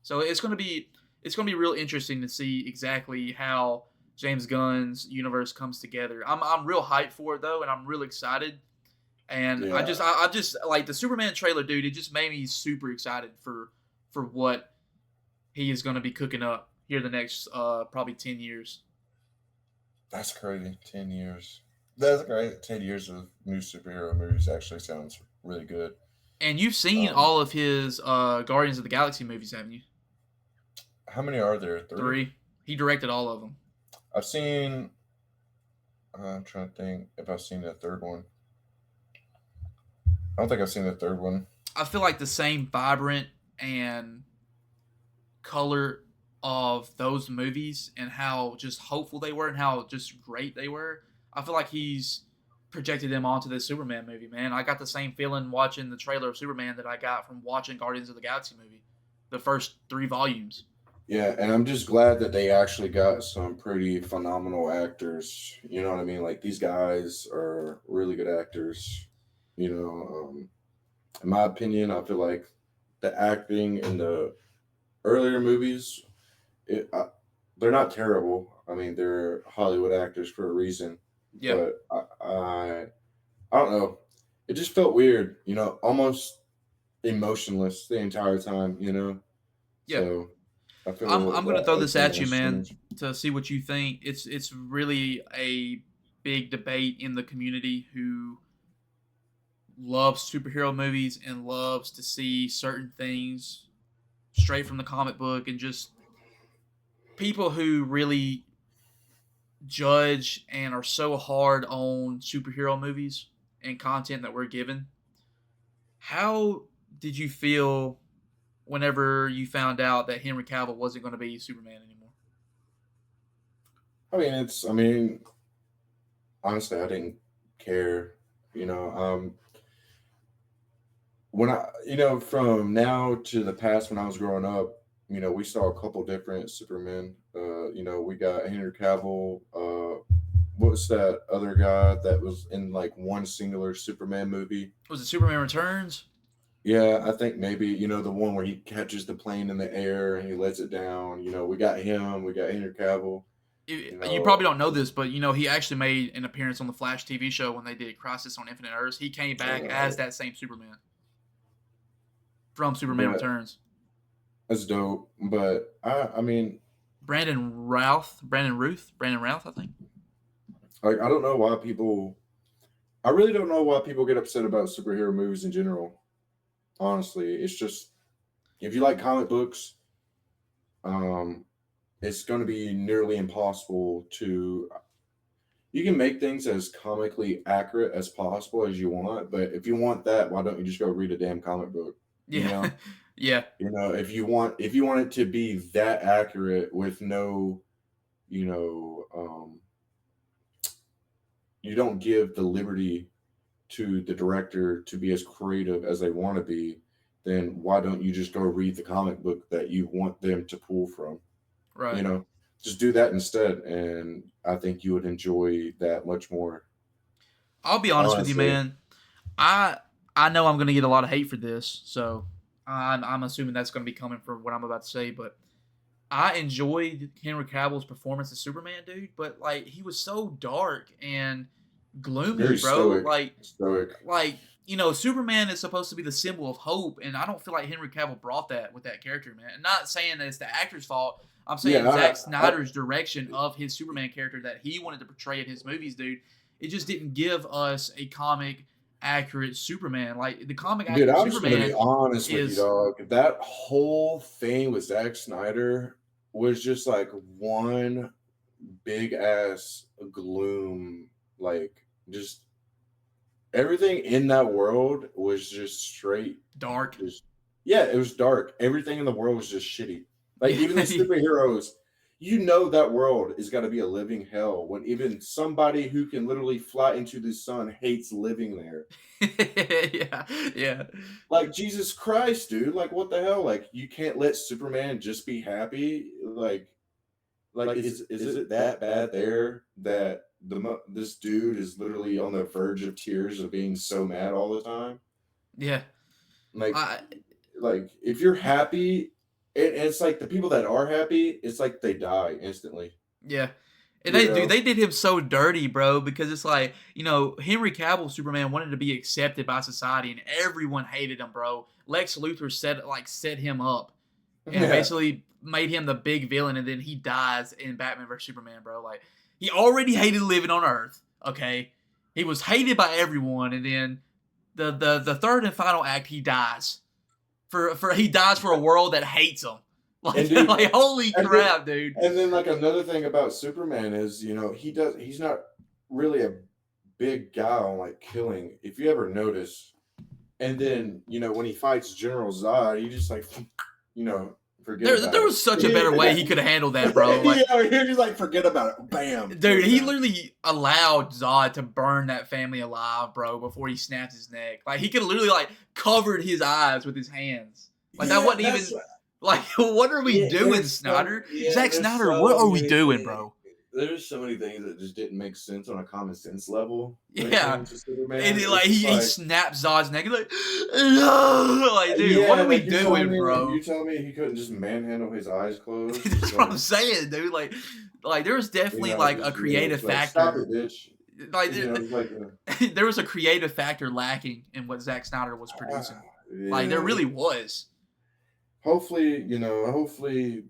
S1: So it's gonna be real interesting to see exactly how James Gunn's universe comes together. I'm real hyped for it though, and I'm real excited. And
S2: Yeah,
S1: I just like the Superman trailer, dude. It just made me super excited for what he is gonna be cooking up here the next probably 10 years.
S2: that's crazy. 10 years. That's great. 10 years of new superhero movies actually sounds really good.
S1: And you've seen
S2: Um,
S1: all of his Guardians of the Galaxy movies, haven't you?
S2: how many are there? Three.
S1: 3. He directed all of them.
S2: I've seen. I'm trying to think if I've seen the third one. I don't think I've seen the third one.
S1: I feel like the same vibrant and color of those movies and how just hopeful they were and how just great they were. I feel like he's projected them onto this Superman movie, man. I got the same feeling watching the trailer of Superman that I got from watching Guardians of the Galaxy movie, the first 3 volumes.
S2: Yeah, and I'm just glad that they actually got some pretty phenomenal actors. You know what I mean? Like these guys are really good actors. You know, in my opinion, I feel like the acting in the earlier movies, it, they're not terrible. I mean, they're Hollywood actors for a reason.
S1: Yeah,
S2: But I don't know. It just felt weird, almost emotionless the entire time,
S1: yeah.
S2: So I
S1: I'm
S2: feel
S1: gonna throw
S2: that
S1: this
S2: it's kind
S1: at
S2: of
S1: you, man,
S2: strange.
S1: to see what you think. It's really a big debate in the community who loves superhero movies and loves to see certain things straight from the comic book, and just people who really judge and are so hard on superhero movies and content that we're given. How did you feel whenever you found out that Henry Cavill wasn't going to be Superman anymore?
S2: I mean, honestly, I didn't care. You know, when from now to the past when I was growing up, we saw a couple different Supermen. We got Henry Cavill. What was that other guy that was in like one singular Superman movie?
S1: Was it Superman Returns?
S2: Yeah, I think maybe, the one where he catches the plane in the air and he lets it down. We got him, we got Henry Cavill, you
S1: You
S2: know.
S1: probably don't know this, but he actually made an appearance on the Flash TV show when they did Crisis on Infinite Earths. He came back as
S2: Uh,
S1: that same Superman from Superman
S2: but
S1: Returns.
S2: that's dope. But I mean,
S1: Brandon Routh, I think.
S2: like, I don't know why people, I really don't know why people get upset about superhero movies in general. Honestly, it's just, if you like comic books, um, it's going to be nearly impossible to. You can make things as comically accurate as possible as you want, but if you want that, why don't you just go read a damn comic book? You
S1: Yeah,
S2: know,
S1: yeah,
S2: if you want it to be that accurate with no, you know, you don't give the liberty to the director to be as creative as they want to be, then why don't you just go read the comic book that you want them to pull from? You
S1: right.
S2: know, just do that instead, and I think you would enjoy that much more.
S1: I'll be honest with you,
S2: Honestly,
S1: man. I I know I'm going to get a lot of hate for this, so I'm assuming that's going to be coming from what I'm about to say. But I enjoyed Henry Cavill's performance as Superman, dude. But like, he was so dark and gloomy,
S2: very
S1: bro.
S2: stoic, stoic.
S1: Superman is supposed to be the symbol of hope, and I don't feel like Henry Cavill brought that with that character, man. And not saying that it's the actor's fault. I'm saying
S2: Yeah,
S1: Zack
S2: I
S1: Snyder's direction of his Superman character that he wanted to portray in his movies, dude. It just didn't give us a comic accurate Superman. Like the comic
S2: dude,
S1: accurate
S2: I'm just gonna be
S1: Superman
S2: honest with you,
S1: is
S2: dog. That whole thing with Zack Snyder was just like one big ass gloom. Like, just everything in that world was just straight.
S1: dark.
S2: Just Yeah, it was dark. Everything in the world was just shitty. Like,
S1: Yeah,
S2: even the superheroes, that world is got to be a living hell when even somebody who can literally fly into the sun hates living there.
S1: yeah, yeah,
S2: Like, Jesus Christ, dude! Like, what the hell? Like, you can't let Superman just be happy. Like, is it that bad there that this dude is literally on the verge of tears of being so mad all the time?
S1: yeah.
S2: Like,
S1: I
S2: if you're happy, and it's like the people that are happy, it's like they die instantly.
S1: Yeah. And
S2: You know?
S1: they did him so dirty, bro, because it's like, Henry Cavill Superman wanted to be accepted by society and everyone hated him, bro. Lex Luthor set him up and
S2: Yeah.
S1: basically made him the big villain, and then he dies in Batman vs Superman, bro. Like, he already hated living on Earth, okay? He was hated by everyone, and then the third and final act he dies. He dies for a world that hates him.
S2: And
S1: Like,
S2: dude,
S1: like holy
S2: and then
S1: crap, dude.
S2: like another thing about Superman is, he's not really a big guy on like killing. If you ever notice, and then when he fights General Zod, he just like forget
S1: There
S2: about it.
S1: was such a better way he could have handled that, bro. Like,
S2: He just like forget about it. Bam,
S1: dude,
S2: kills
S1: he
S2: him.
S1: literally allowed Zod to burn that family alive, bro, before he snapped his neck. Like, he could have literally like covered his eyes with his hands. Like, that
S2: Yeah,
S1: wasn't even like, what are we doing, Snyder? Zack
S2: there's
S1: Snyder, what
S2: so
S1: are we
S2: many
S1: doing,
S2: things.
S1: bro?
S2: there's so many things that just didn't make sense on a common sense level when it
S1: Yeah.
S2: came to
S1: And
S2: Superman.
S1: he,
S2: It's
S1: like
S2: just
S1: he
S2: like,
S1: snaps Zod's neck like, no! Like, dude, what
S2: yeah,
S1: are we
S2: like
S1: doing,
S2: you
S1: bro?
S2: telling me he couldn't just manhandle his eyes closed? Just
S1: That's what
S2: like,
S1: I'm saying, dude. Like there was definitely like a creative
S2: just like stop
S1: factor.
S2: it, bitch.
S1: Like
S2: It's like,
S1: there was a creative factor lacking in what Zack Snyder was producing. Like there
S2: yeah.
S1: really was.
S2: Hopefully, hopefully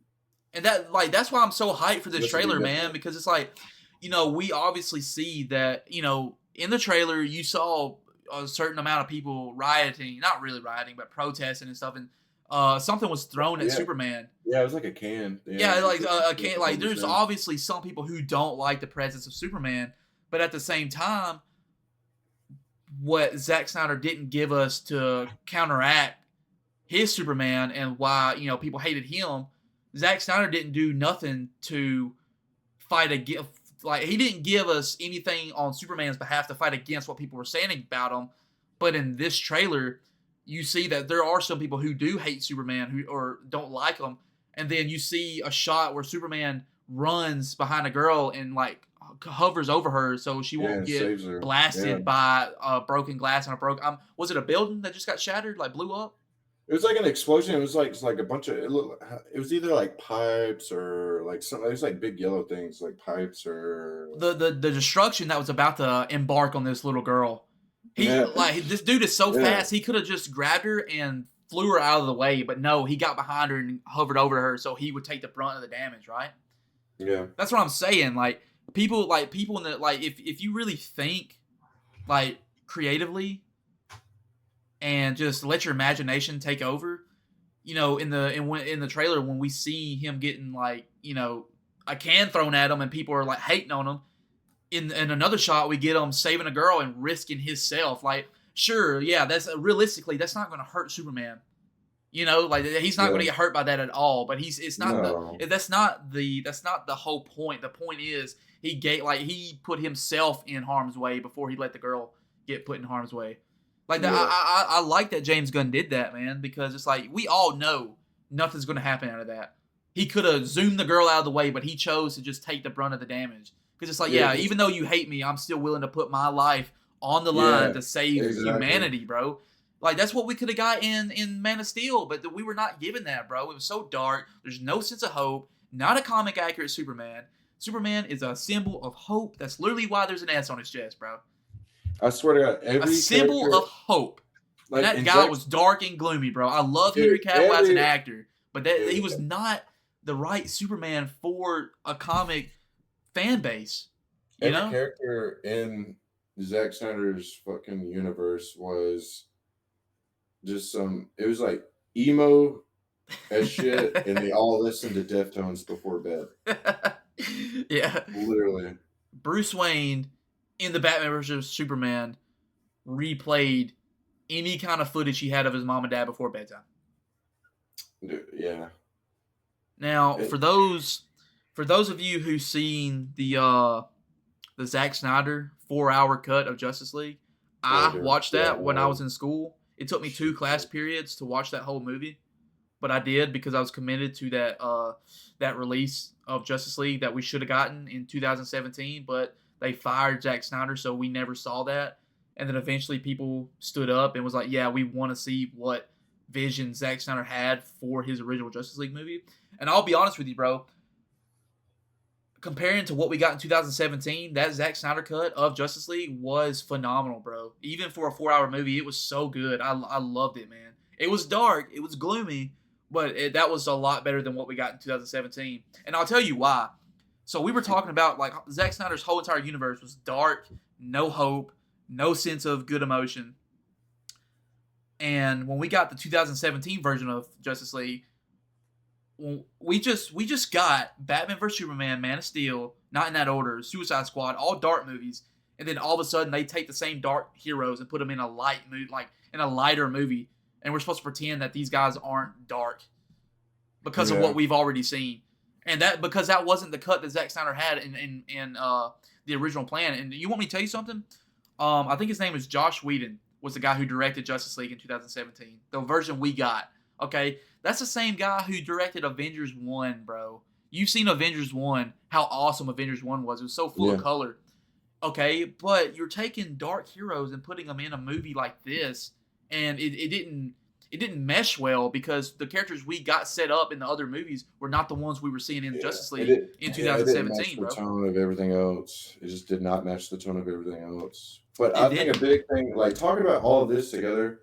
S1: And that's why I'm so hyped for this
S2: this will be
S1: trailer, man,
S2: different.
S1: because it's like, we obviously see that, in the trailer you saw a certain amount of people rioting, not really rioting, but protesting and stuff, and something was thrown at
S2: Yeah,
S1: Superman.
S2: yeah, it was like a can. Yeah,
S1: Yeah,
S2: it
S1: like
S2: was
S1: I
S2: like
S1: can't
S2: a
S1: like.
S2: candy
S1: There's
S2: shop.
S1: obviously some people who don't like the presence of Superman, but at the same time, what Zack Snyder didn't give us to counteract his Superman and why people hated him, Zack Snyder didn't do nothing to fight against. Like he didn't give us anything on Superman's behalf to fight against what people were saying about him. But in this trailer, you see that there are some people who do hate Superman who or don't like him, and then you see a shot where Superman runs behind a girl and like hovers over her so she
S2: Yeah,
S1: won't
S2: it
S1: get
S2: saves her. Yeah.
S1: blasted by broken glass and a broken. Was it a building that just got shattered, like blew up?
S2: It was like an explosion. It was like a bunch of it was either like pipes or like something. It was like big yellow things, like pipes or
S1: The destruction that was about to embark on this little girl. He
S2: yeah,
S1: like this dude is so
S2: yeah,
S1: fast. He could have just grabbed her and flew her out of the way, but no, he got behind her and hovered over her so he would take the brunt of the damage. Right?
S2: yeah,
S1: That's what I'm saying. People in the if you really think like creatively and just let your imagination take over. In the trailer when we see him getting a can thrown at him and people are like hating on him. In another shot, we get him saving a girl and risking himself. Like, sure, yeah, that's realistically that's not going to hurt Superman. Like he's not going
S2: yeah.
S1: to get hurt by that at all. But it's not
S2: No,
S1: that's not the whole point. The point is he put himself in harm's way before he let the girl get put in harm's way. Like that,
S2: yeah,
S1: I like that James Gunn did that, man, because it's like we all know nothing's going to happen out of that. He could have zoomed the girl out of the way, but he chose to just take the brunt of the damage. Because it's like,
S2: yeah,
S1: yeah, even though you hate me, I'm still willing to put my life on the line
S2: yeah,
S1: to save
S2: exactly.
S1: humanity, bro. Like that's what we could have got in Man of Steel, but we were not given that, bro. It was so dark. There's no sense of hope. Not a comic accurate Superman. Superman is a symbol of hope. That's literally why there's an S on his chest, bro.
S2: I swear to God,
S1: A
S2: every
S1: symbol
S2: character
S1: of hope. And
S2: like
S1: that
S2: in
S1: guy
S2: Zack,
S1: was dark and gloomy, bro. I love
S2: dude,
S1: Henry Cavill as an actor, but that he was not the right Superman for a comic fan base. You
S2: every
S1: know?
S2: character in Zack Snyder's fucking universe was just some. It was like emo as shit, and they all listened to Deftones before bed.
S1: Yeah.
S2: Literally,
S1: Bruce Wayne in the Batman vs Superman replayed any kind of footage he had of his mom and dad before bedtime.
S2: dude, yeah.
S1: Now,
S2: It,
S1: for those of you who've seen the Zack Snyder 4-hour cut of Justice League,
S2: oh,
S1: I
S2: dude,
S1: watched
S2: yeah,
S1: that when I was in school. It took me 2 class periods to watch that whole movie, but I did because I was committed to that release of Justice League that we should have gotten in 2017, but they fired Zack Snyder, so we never saw that. And then eventually people stood up and was like, yeah, we want to see what vision Zack Snyder had for his original Justice League movie. And I'll be honest with you, bro. Comparing to what we got in 2017, that Zack Snyder cut of Justice League was phenomenal, bro. Even for a 4-hour movie, it was so good. I loved it, man. It was dark. It was gloomy. But that was a lot better than what we got in 2017. And I'll tell you why. So we were talking about, like, Zack Snyder's whole entire universe was dark, no hope, no sense of good emotion. And when we got the 2017 version of Justice League, we just got Batman vs Superman, Man of Steel, not in that order, Suicide Squad, all dark movies, and then all of a sudden they take the same dark heroes and put them in a light mood, like in a lighter movie, and we're supposed to pretend that these guys aren't dark because of what we've already seen, and because that wasn't the cut that Zack Snyder had in the original plan. And you want me to tell you something? I think his name is Josh Whedon, was the guy who directed Justice League in 2017, the version we got. Okay, that's the same guy who directed Avengers 1, bro. You've seen Avengers 1, how awesome Avengers 1 was. It was so full of
S2: Yeah.
S1: color. Okay, but you're taking dark heroes and putting them in a movie like this, and it didn't mesh well because the characters we got set up in the other movies were not the ones we were seeing in
S2: Yeah.
S1: Justice
S2: It
S1: League
S2: did.
S1: in
S2: Yeah, it didn't match
S1: 2017,
S2: the
S1: bro.
S2: tone of everything else. It just did not match the tone of everything else. But
S1: It
S2: I think a
S1: didn't.
S2: big thing, like talking about all of this together,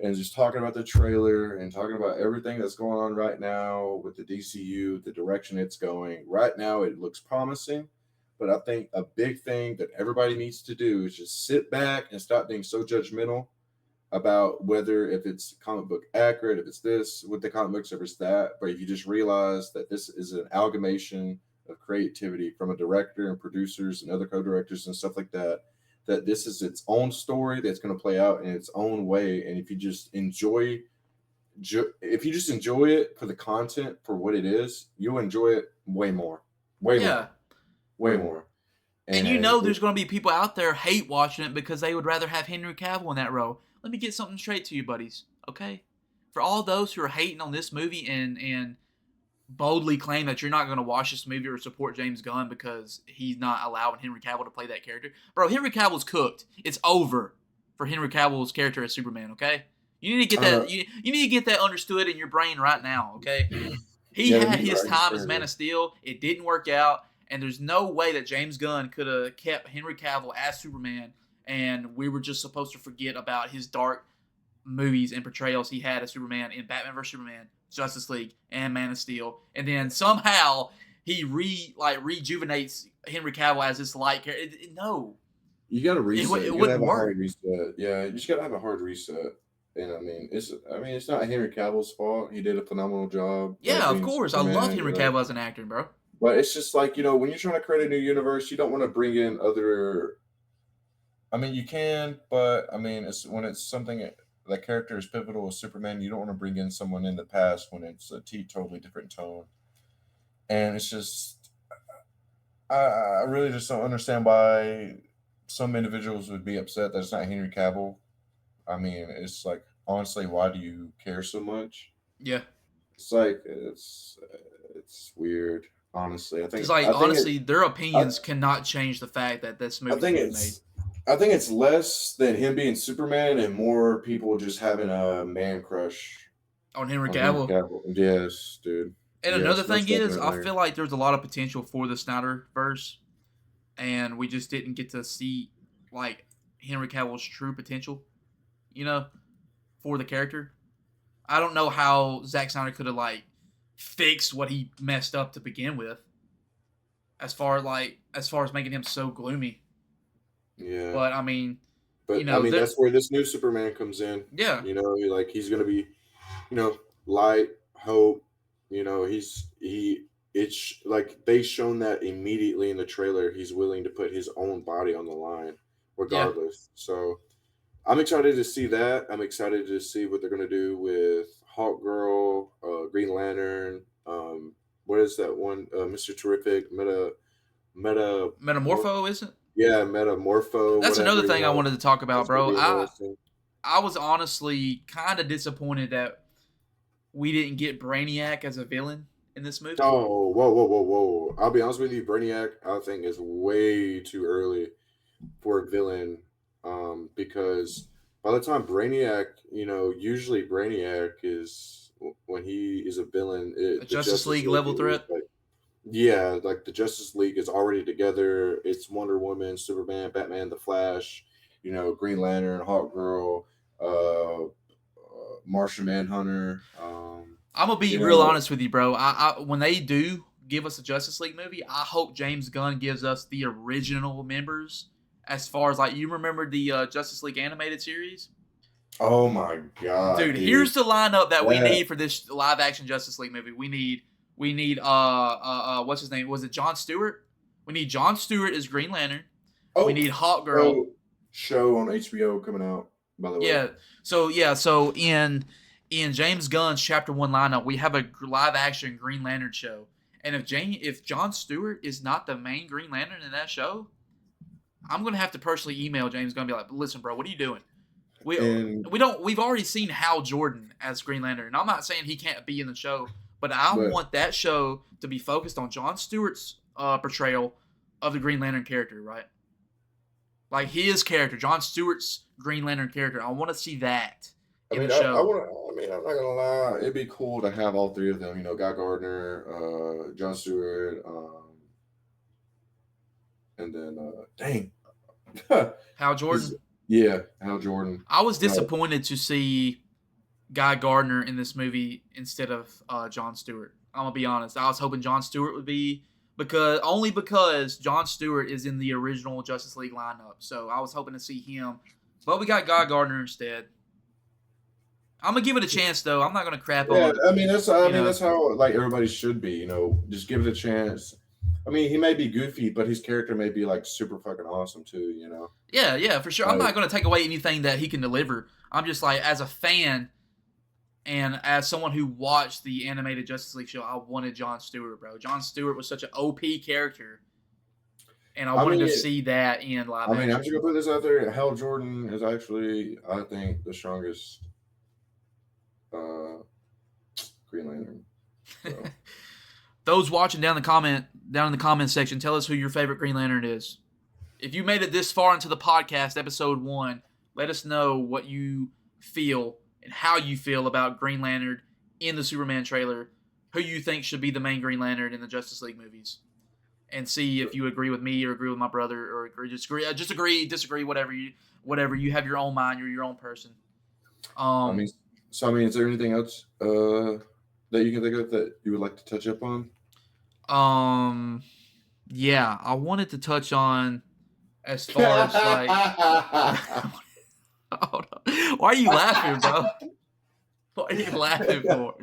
S2: and just talking about the trailer and talking about everything that's going on right now with the DCU, the direction it's going. Right now, it looks promising. But I think a big thing that everybody needs to do is just sit back and stop being so judgmental about whether if it's comic book accurate, if it's this with the comic books, if it's that. But if you just realize that this is an amalgamation of creativity from a director and producers and other co-directors and stuff like that, that this is its own story that's going to play out in its own way. And if you just if you just enjoy it for the content for what it is, you'll enjoy it way
S1: Yeah.
S2: more, way more.
S1: And you
S2: And
S1: know there's going to be people out there hate watching it because they would rather have Henry Cavill in that role. Let me get something straight to you, buddies. Okay? For all those who are hating on this movie and boldly claim that you're not going to watch this movie or support James Gunn because he's not allowing Henry Cavill to play that character. Bro, Henry Cavill's cooked. It's over for Henry Cavill's character as Superman, okay? You need to get that you need to get that understood in your brain right now, okay? He
S2: yeah,
S1: had
S2: he's
S1: his
S2: right.
S1: time as Man of Steel. It didn't work out, and there's no way that James Gunn could have kept Henry Cavill as Superman, and we were just supposed to forget about his dark movies and portrayals he had as Superman in Batman vs Superman, Justice League, and Man of Steel, and then somehow he rejuvenates Henry Cavill as this light character. No,
S2: You got to reset.
S1: it
S2: You got to
S1: wouldn't
S2: have a
S1: work.
S2: hard reset. Yeah, you just got to have a hard reset. And it's not Henry Cavill's fault. He did a phenomenal job.
S1: Yeah, of
S2: being
S1: course, I love
S2: Superman,
S1: Henry Cavill as an actor, bro.
S2: But it's just like when you're trying to create a new universe, you don't want to bring in other. I mean, you can, but I mean, it's when it's something that character is pivotal as Superman. You don't want to bring in someone in the past when it's a totally different tone. And it's just, I really just don't understand why some individuals would be upset that it's not Henry Cavill. I mean, it's like honestly, why do you care so much?
S1: Yeah,
S2: It's like it's weird. Honestly,
S1: because like honestly, their opinions cannot change the fact that this
S2: I
S1: movie's
S2: think
S1: being made.
S2: I think it's less than him being Superman and more people just having a man crush
S1: On Henry
S2: on Henry
S1: Cavill.
S2: Cavill. Yes, dude.
S1: And
S2: Yes,
S1: another thing
S2: most
S1: is, I
S2: definitely.
S1: feel like there's a lot of potential for the Snyderverse, and we just didn't get to see like Henry Cavill's true potential, you know, for the character. I don't know how Zack Snyder could have like fixed what he messed up to begin with, as far as making him so gloomy.
S2: Yeah.
S1: But I mean,
S2: But I mean, that's where this new Superman comes in.
S1: yeah,
S2: Like he's gonna be, light, hope. It's like they shown that immediately in the trailer. He's willing to put his own body on the line,
S1: yeah.
S2: regardless. So I'm excited to see that. I'm excited to see what they're gonna do with Hawk Girl, Green Lantern. What is that one? Mr. Terrific, Meta,
S1: Metamorpho isn't.
S2: yeah, Metamorpho,
S1: That's another
S2: whatever.
S1: thing I wanted to talk about,
S2: That's gonna
S1: bro.
S2: be
S1: I
S2: interesting.
S1: I was honestly kind of disappointed that we didn't get Brainiac as a villain in this movie.
S2: Oh, whoa, whoa, whoa, whoa! I'll be honest with you, Brainiac, I think is way too early for a villain, because by the time Brainiac, usually Brainiac is when he is a villain,
S1: A
S2: the
S1: Justice
S2: Justice
S1: League
S2: League
S1: level
S2: is
S1: threat.
S2: like, yeah, like the Justice League is already together. It's Wonder Woman, Superman, Batman, the Flash, Green Lantern, Hawk Girl, Martian Manhunter.
S1: I'm gonna be
S2: You
S1: real
S2: know,
S1: honest with you, bro. I when they do give us a Justice League movie, I hope James Gunn gives us the original members. As far as like you remember the Justice League animated series,
S2: oh my god,
S1: dude.
S2: dude.
S1: Here's the lineup that we
S2: That
S1: need for this live action Justice League movie. We need what's his name? Was it John Stewart? We need John Stewart as Green Lantern. We
S2: oh
S1: need Hawk Girl.
S2: show on HBO coming out, by the way.
S1: So in James Gunn's Chapter One lineup, we have a live action Green Lantern show. And if John Stewart is not the main Green Lantern in that show, I'm gonna have to personally email James Gunn and be like, listen, bro, what are you doing?
S2: And
S1: We've already seen Hal Jordan as Green Lantern, and I'm not saying he can't be in the show, But I
S2: But
S1: want that show to be focused on Jon Stewart's portrayal of the Green Lantern character, right? Like his character, Jon Stewart's Green Lantern character. I want to see that
S2: I
S1: in the
S2: mean, I
S1: show.
S2: want to. I mean, I'm not gonna lie. It'd be cool to have all three of them. You know, Guy Gardner, Jon Stewart, and then dang,
S1: Hal Jordan.
S2: yeah, Hal Jordan.
S1: I was
S2: No,
S1: disappointed to see Guy Gardner in this movie instead of Jon Stewart. I'm gonna be honest. I was hoping Jon Stewart would be because Jon Stewart is in the original Justice League lineup. So I was hoping to see him, but we got Guy Gardner instead. I'm gonna give it a chance though. I'm not gonna crap
S2: yeah,
S1: on.
S2: I mean
S1: You know,
S2: that's how like everybody should be. You know, just give it a chance. I mean, he may be goofy, but his character may be like super fucking awesome too. You know,
S1: yeah, for sure. I'm
S2: like
S1: not gonna take away anything that he can deliver. I'm just like as a fan and as someone who watched the animated Justice League show, I wanted Jon Stewart, bro. Jon Stewart was such an OP character, and I
S2: I
S1: wanted
S2: mean,
S1: to see that in live
S2: I'm
S1: action.
S2: just gonna put this out there. Hal Jordan is actually, I think, the strongest uh, Green Lantern. So.
S1: Those watching down in the comment section, tell us who your favorite Green Lantern is. If you made it this far into the podcast, episode 1, let us know what you feel and how you feel about Green Lantern in the Superman trailer, who you think should be the main Green Lantern in the Justice League movies, and see if you agree with me or agree with my brother or disagree, whatever you have your own mind, you're your own person.
S2: I mean, is there anything else that you can think of that you would like to touch up on?
S1: Yeah, I wanted to touch on as far as like. Hold on. Why are you laughing, bro? What are you laughing for?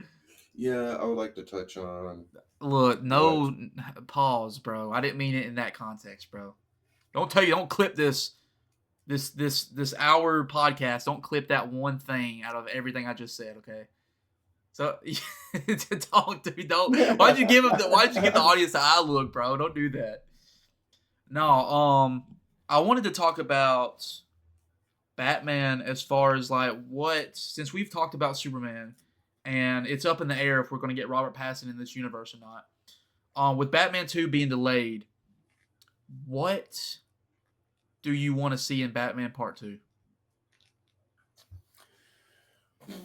S2: Yeah, I would like to touch on.
S1: Look, no pause, bro. I didn't mean it in that context, bro. Don't clip this hour podcast. Don't clip that one thing out of everything I just said, okay? So talk to me. Why'd you give the audience the eye look, bro? Don't do that. No, I wanted to talk about Batman as far as like since we've talked about Superman and it's up in the air if we're going to get Robert Pattinson in this universe or not. With Batman 2 being delayed, what do you want to see in Batman Part 2?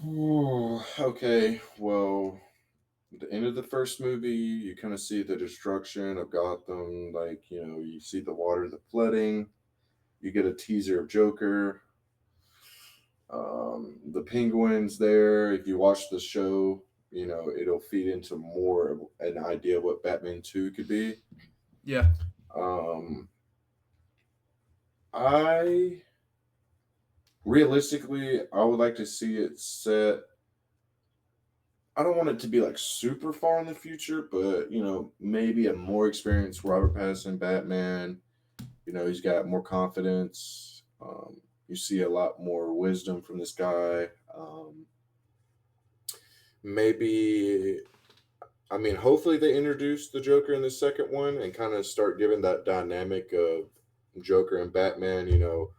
S2: Ooh, okay, well, at the end of the first movie, you kind of see the destruction of Gotham. Like, you know, you see the water, the flooding. You get a teaser of Joker. The Penguin's there. If you watch the show, you know, it'll feed into more of an idea of what Batman 2 could be.
S1: Yeah.
S2: I realistically, I would like to see it set. I don't want it to be like super far in the future, but you know, maybe a more experienced Robert Pattinson Batman. You know, he's got more confidence. You see a lot more wisdom from this guy. Maybe, I mean, hopefully they introduce the Joker in the second one and kind of start giving that dynamic of Joker and Batman. You know,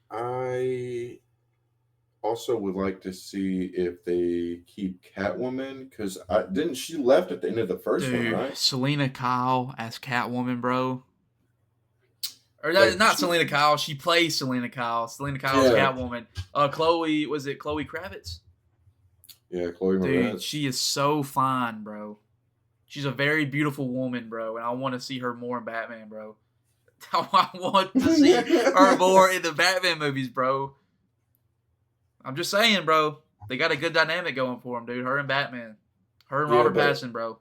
S2: I also would like to see if they keep Catwoman because didn't she left at the end of the first one, right?
S1: Selena Kyle as Catwoman, bro. Or
S2: Like
S1: not Selena Kyle. She plays Selena Kyle. Selena Kyle's Catwoman. Chloe Kravitz?
S2: Yeah, Chloe Moretz.
S1: Dude, she is so fine, bro. She's a very beautiful woman, bro, and I want to see her more in Batman, bro. I want to see her more in the Batman movies, bro. I'm just saying, bro. They got a good dynamic going for them, dude. Her and Batman. Her and Robert Pattinson, bro.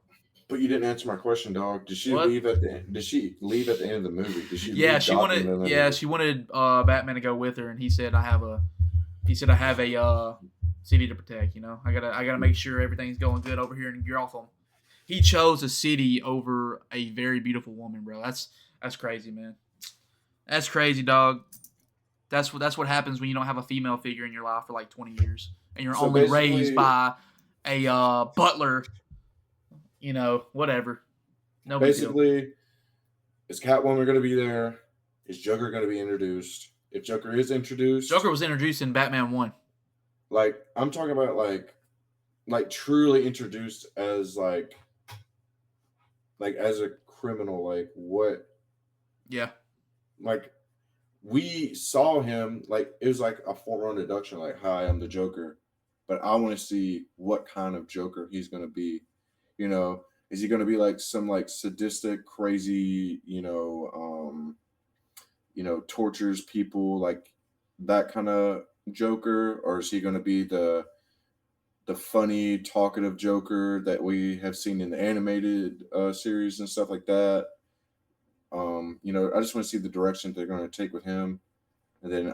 S2: But you didn't answer my question, dog. Did she leave at the end? Did she leave at the end of the movie? Did she?
S1: Yeah, she wanted. Yeah, she wanted Batman to go with her, and he said, "I have a city to protect. You know, I gotta make sure everything's going good over here in Gotham." He chose a city over a very beautiful woman, bro. That's crazy, man. That's crazy, dog. That's what happens when you don't have a female figure in your life for like 20 years, and you're only raised by a butler. You know, whatever. No
S2: basically, is Catwoman going to be there? Is Joker going to be introduced? If Joker is introduced,
S1: Joker was introduced in Batman 1.
S2: Like I'm talking about like truly introduced as like as a criminal, like what
S1: Yeah.
S2: like we saw him like it was like a formal introduction, like hi, I'm the Joker. But I want to see what kind of Joker he's gonna be. You know, is he gonna be like some like sadistic, crazy, tortures people like that kind of Joker, or is he gonna be the funny, talkative Joker that we have seen in the animated series and stuff like that? I just want to see the direction they're going to take with him, and then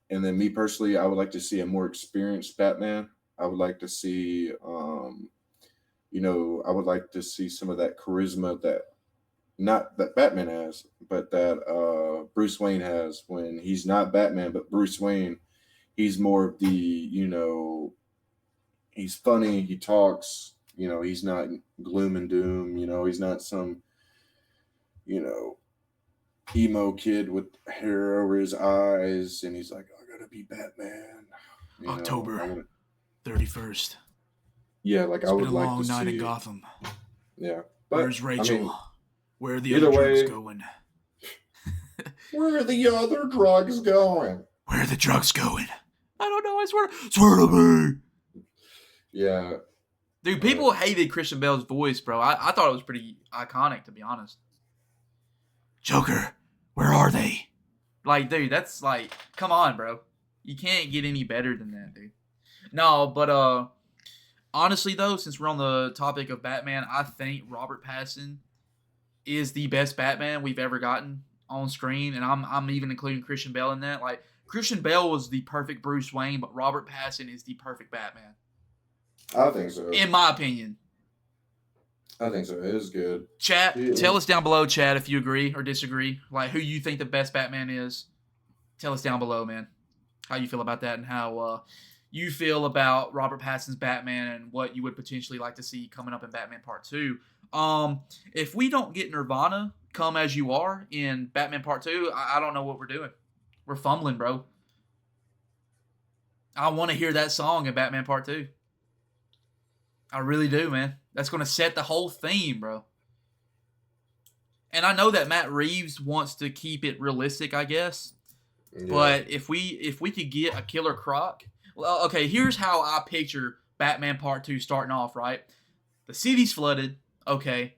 S2: and then me personally, I would like to see a more experienced Batman. I would like to see, I would like to see some of that charisma that not that Batman has, but that Bruce Wayne has when he's not Batman, but Bruce Wayne. He's more of the, he's funny, he talks, he's not gloom and doom, he's not some, you know, emo kid with hair over his eyes, and he's like, I gotta be Batman. I
S1: October
S2: want
S1: 31st.
S2: yeah, like
S1: It's
S2: I
S1: been
S2: would
S1: a
S2: like to
S1: long night in
S2: see,
S1: Gotham.
S2: yeah. But
S1: Where's
S2: I
S1: Rachel?
S2: mean,
S1: Where are the
S2: either
S1: other drugs
S2: way,
S1: going?
S2: where are the other drugs going?
S1: Where are the drugs going? I don't know. I swear. Swear to me.
S2: Yeah,
S1: Dude,
S2: but
S1: people hated Christian Bale's voice, bro. I thought it was pretty iconic, to be honest. Joker, where are they? Like, dude, that's like, come on, bro. You can't get any better than that, dude. No, but honestly though, since we're on the topic of Batman, I think Robert Pattinson is the best Batman we've ever gotten on screen, and I'm even including Christian Bale in that. Like, Christian Bale was the perfect Bruce Wayne, but Robert Pattinson is the perfect Batman,
S2: I think so.
S1: in my opinion.
S2: I think so. It is good.
S1: Chat,
S2: Yeah.
S1: tell us down below, chat, if you agree or disagree. Like, who you think the best Batman is. Tell us down below, man. How you feel about that, and how you feel about Robert Pattinson's Batman, and what you would potentially like to see coming up in Batman Part 2. If we don't get Nirvana, Come As You Are, in Batman Part 2, I don't know what we're doing. We're fumbling, bro. I want to hear that song in Batman Part 2. I really do, man. That's going to set the whole theme, bro. And I know that Matt Reeves wants to keep it realistic, I guess.
S2: Yeah.
S1: But if we could get a Killer Croc, well, okay, here's how I picture Batman Part 2 starting off, right? The city's flooded, okay.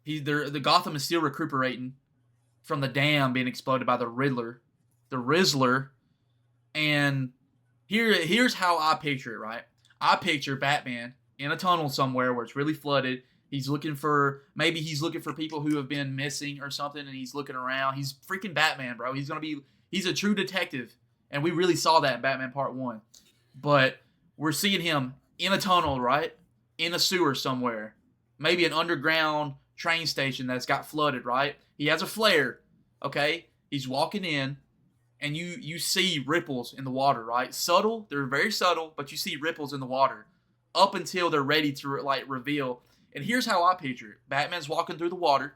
S1: The Gotham is still recuperating from the dam being exploded by the Rizzler, and here's how I picture it, right? I picture Batman in a tunnel somewhere where it's really flooded. He's looking for people who have been missing or something, and he's looking around. He's freaking Batman, bro. He's a true detective, and we really saw that in Batman Part 1. But we're seeing him in a tunnel, right? In a sewer somewhere. Maybe an underground train station that's got flooded, right? He has a flare, okay? He's walking in, and you see ripples in the water, right? Subtle, they're very subtle, but you see ripples in the water up until they're ready to like reveal. And here's how I picture it. Batman's walking through the water,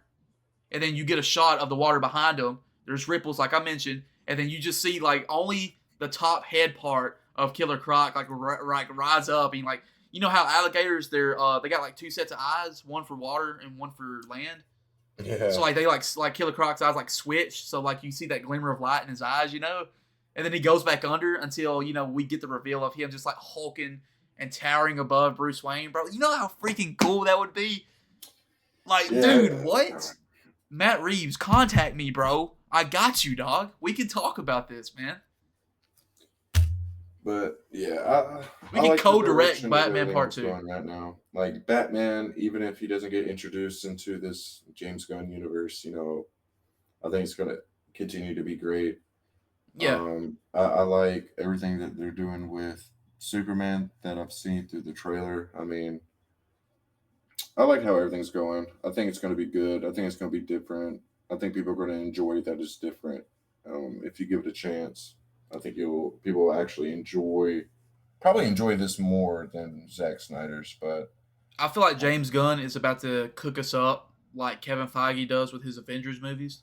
S1: and then you get a shot of the water behind him. There's ripples, like I mentioned, and then you just see like only the top head part of Killer Croc like rise up, and like, you know how alligators they got like two sets of eyes, one for water and one for land.
S2: Yeah.
S1: So like they like Killer Croc's eyes like switch, so like you see that glimmer of light in his eyes, and then he goes back under until we get the reveal of him just like hulking and towering above Bruce Wayne, bro. You know how freaking cool that would be? Like,
S2: Yeah.
S1: dude, what? Matt Reeves, contact me, bro. I got you, dog. We can talk about this, man.
S2: But yeah,
S1: We
S2: I
S1: can
S2: like the
S1: co-direct
S2: direction
S1: Batman
S2: everything
S1: Part
S2: is
S1: 2.
S2: going right now. Like Batman, even if he doesn't get introduced into this James Gunn universe, I think it's gonna continue to be great.
S1: Yeah.
S2: I like everything that they're doing with Superman that I've seen through the trailer. I mean, I like how everything's going. I think it's going to be good. I think it's going to be different. I think people are going to enjoy that it's different. If you give it a chance, I think people will actually probably enjoy this more than Zack Snyder's. But
S1: I feel like James Gunn is about to cook us up like Kevin Feige does with his Avengers movies.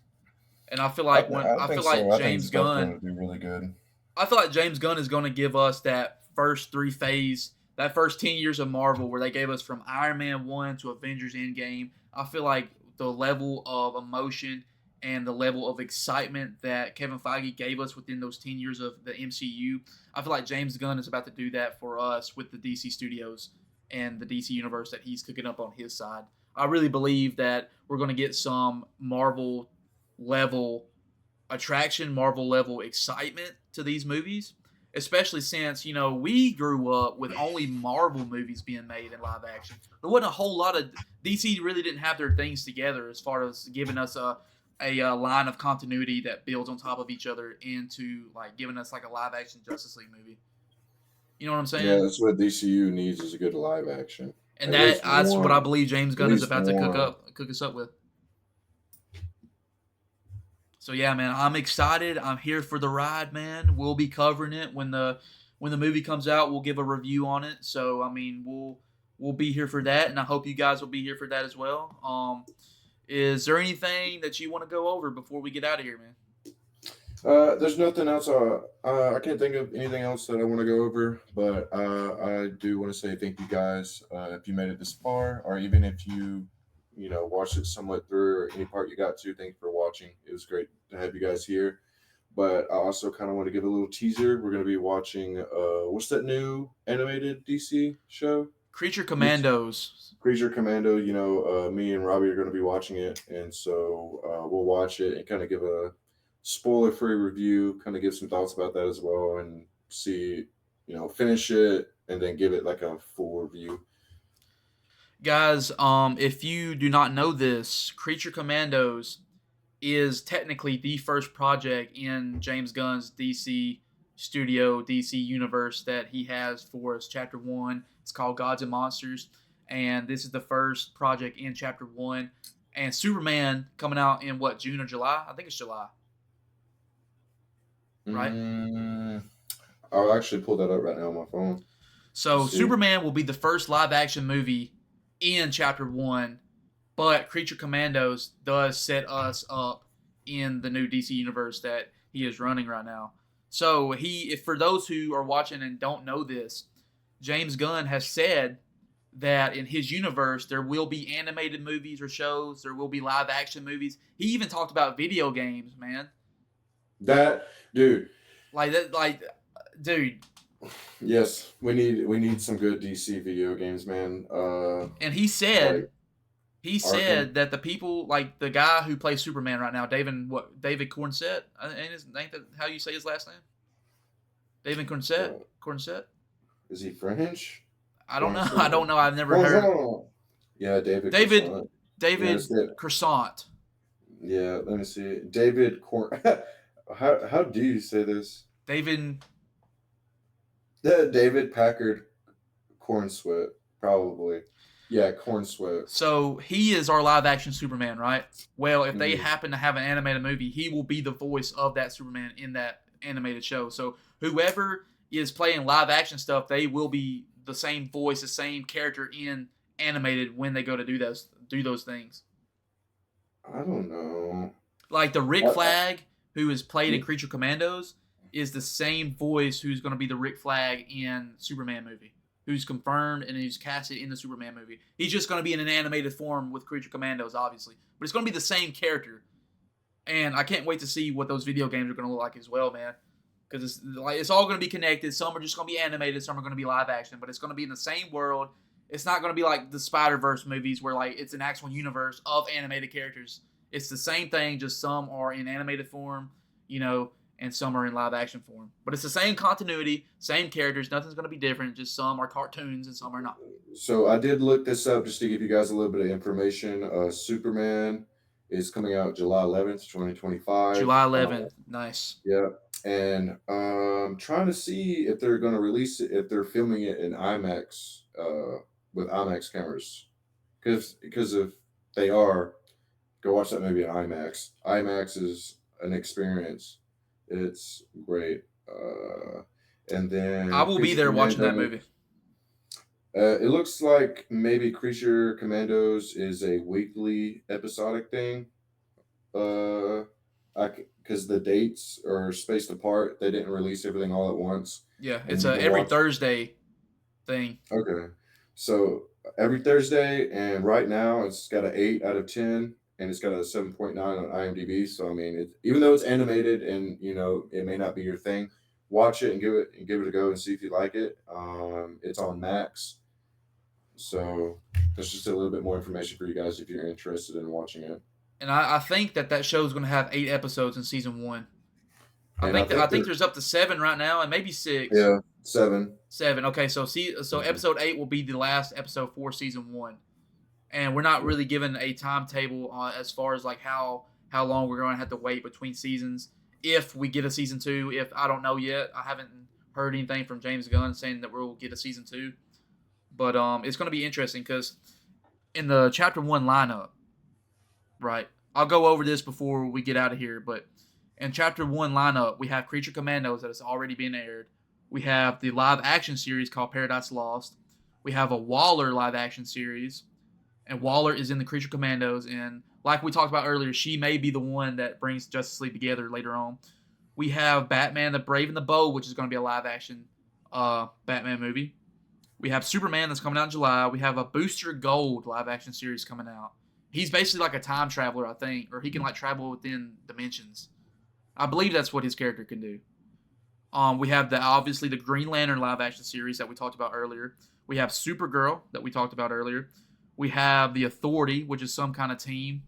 S1: And I feel like
S2: I think so. I think
S1: James
S2: it's both
S1: Gunn,
S2: going to do really good.
S1: I feel like James Gunn is going to give us that first that first 10 years of Marvel where they gave us from Iron Man 1 to Avengers Endgame. I feel like the level of emotion and the level of excitement that Kevin Feige gave us within those 10 years of the MCU, I feel like James Gunn is about to do that for us with the DC studios and the DC universe that he's cooking up on his side. I really believe that we're going to get some Marvel level attraction, Marvel level excitement to these movies, especially since, we grew up with only Marvel movies being made in live action. There wasn't a whole lot of DC really didn't have their things together as far as giving us a line of continuity that builds on top of each other into like giving us like a live action Justice League movie. You know what I'm
S2: Yeah,
S1: saying?
S2: that's what DCU needs is a good live action.
S1: And
S2: At least
S1: that's what I
S2: one.
S1: believe James
S2: At
S1: Gunn is
S2: least
S1: about to
S2: one.
S1: cook us up with. So yeah, man, I'm excited. I'm here for the ride, man. We'll be covering it when the movie comes out. We'll give a review on it. So I mean, we'll be here for that, and I hope you guys will be here for that as well. Is there anything that you want to go over before we get out of here, man?
S2: There's nothing else. I can't think of anything else that I want to go over, but I do want to say thank you guys if you made it this far, or even if you watched it somewhat through or any part you got to. Thank you for watching. It was great to have you guys here. But I also kind of want to give a little teaser. We're going to be watching what's that new animated DC show?
S1: Creature
S2: It's
S1: Commandos.
S2: Creature Commando. Me and Robbie are going to be watching it, and so we'll watch it and kind of give a spoiler-free review, kind of give some thoughts about that as well, and see, finish it and then give it like a full review.
S1: Guys, if you do not know this, Creature Commandos is technically the first project in James Gunn's DC universe that he has for us. Chapter 1, it's called Gods and Monsters, and this is the first project in Chapter 1. And Superman coming out in what, June or July? I think it's July, right?
S2: Mm, I'll actually pull that up right now on my phone.
S1: So
S2: Let's see.
S1: Superman will be the first live action movie in Chapter 1, but Creature Commandos does set us up in the new DC universe that he is running right now. So if for those who are watching and don't know this, James Gunn has said that in his universe there will be animated movies or shows, there will be live action movies. He even talked about video games, man.
S2: That dude,
S1: Like that, like, dude.
S2: yes, we need some good DC video games, man.
S1: And he said
S2: Like
S1: he
S2: Arkham.
S1: said that the people like the guy who plays Superman right now, David Cornsett, ain't that how you say his last name? David Cornsett,
S2: Uh,
S1: Cornsett.
S2: is he French?
S1: I don't know. I
S2: Croissant.
S1: don't know. I've never heard
S2: Croissant. Yeah, David
S1: David
S2: Croissant. Yeah,
S1: David Croissant.
S2: yeah. Let me see. David Corn. How do you say this?
S1: David.
S2: David Packard Corn Sweat, probably. Yeah, Corn Sweat.
S1: So he is our live action Superman, right? Well, if they
S2: Mhm.
S1: happen to have an animated movie, he will be the voice of that Superman in that animated show. So whoever is playing live action stuff, they will be the same voice, the same character in animated when they go to do those things.
S2: I don't know.
S1: Like the Rick
S2: I,
S1: Flag, who is played in Creature Commandos, is the same voice who's going to be the Rick Flag in Superman movie, who's confirmed and who's casted in the Superman movie. He's just going to be in an animated form with Creature Commandos, obviously, but it's going to be the same character. And I can't wait to see what those video games are going to look like as well, man. Because it's all going to be connected. Some are just going to be animated, some are going to be live action, but it's going to be in the same world. It's not going to be like the Spider-Verse movies where like it's an actual universe of animated characters. It's the same thing, just some are in animated form, and some are in live action form. But it's the same continuity, same characters. Nothing's going to be different. Just some are cartoons and some are not.
S2: so I did look this up just to give you guys a little bit of information. Superman is coming out July 11th, 2025.
S1: July 11th. Nice.
S2: Yeah. And trying to see if they're going to release it, if they're filming it in IMAX with IMAX cameras. Because if they are, go watch that movie in IMAX. IMAX is an experience. It's great. And
S1: I
S2: then
S1: will be
S2: Creature
S1: there watching that
S2: Commando.
S1: movie.
S2: It looks like maybe Creature Commandos is a weekly episodic thing. Uh, because the dates are spaced apart. They didn't release everything all at once,
S1: Yeah,
S2: and
S1: it's
S2: you
S1: a
S2: can
S1: every
S2: watch.
S1: Thursday thing.
S2: Okay, so every Thursday, and right now it's got an 8 out of 10, and it's got a 7.9 on IMDb. So I mean, even though it's animated and it may not be your thing, watch it and give it a go and see if you like it. It's on Max, so that's just a little bit more information for you guys if you're interested in watching it.
S1: And I think that show is going to have 8 episodes in season 1.
S2: And I
S1: I
S2: think
S1: think
S2: they're,
S1: there's up to 7 right now, and maybe 6.
S2: yeah, 7.
S1: 7. Okay, so
S2: Mhm.
S1: episode 8 will be the last episode for season 1, and we're not really given a timetable as far as like how long we're going to have to wait between seasons. If we get a season 2, if I don't know yet, I haven't heard anything from James Gunn saying that we'll get a season 2. But it's going to be interesting because in the chapter 1 lineup, right? I'll go over this before we get out of here, but in chapter 1 lineup, we have Creature Commandos that has already been aired. We have the live action series called Paradise Lost. We have a Waller live action series, and Waller is in the Creature Commandos. And like we talked about earlier, she may be the one that brings Justice League together later on. We have Batman: The Brave and the Bold, which is going to be a live action Batman movie. We have Superman that's coming out in July. We have a Booster Gold live action series coming out. He's basically like a time traveler, I think, or he can like travel within dimensions. I believe that's what his character can do. We have obviously the Green Lantern live action series that we talked about earlier. We have Supergirl that we talked about earlier. We have the Authority, which is some kind of team.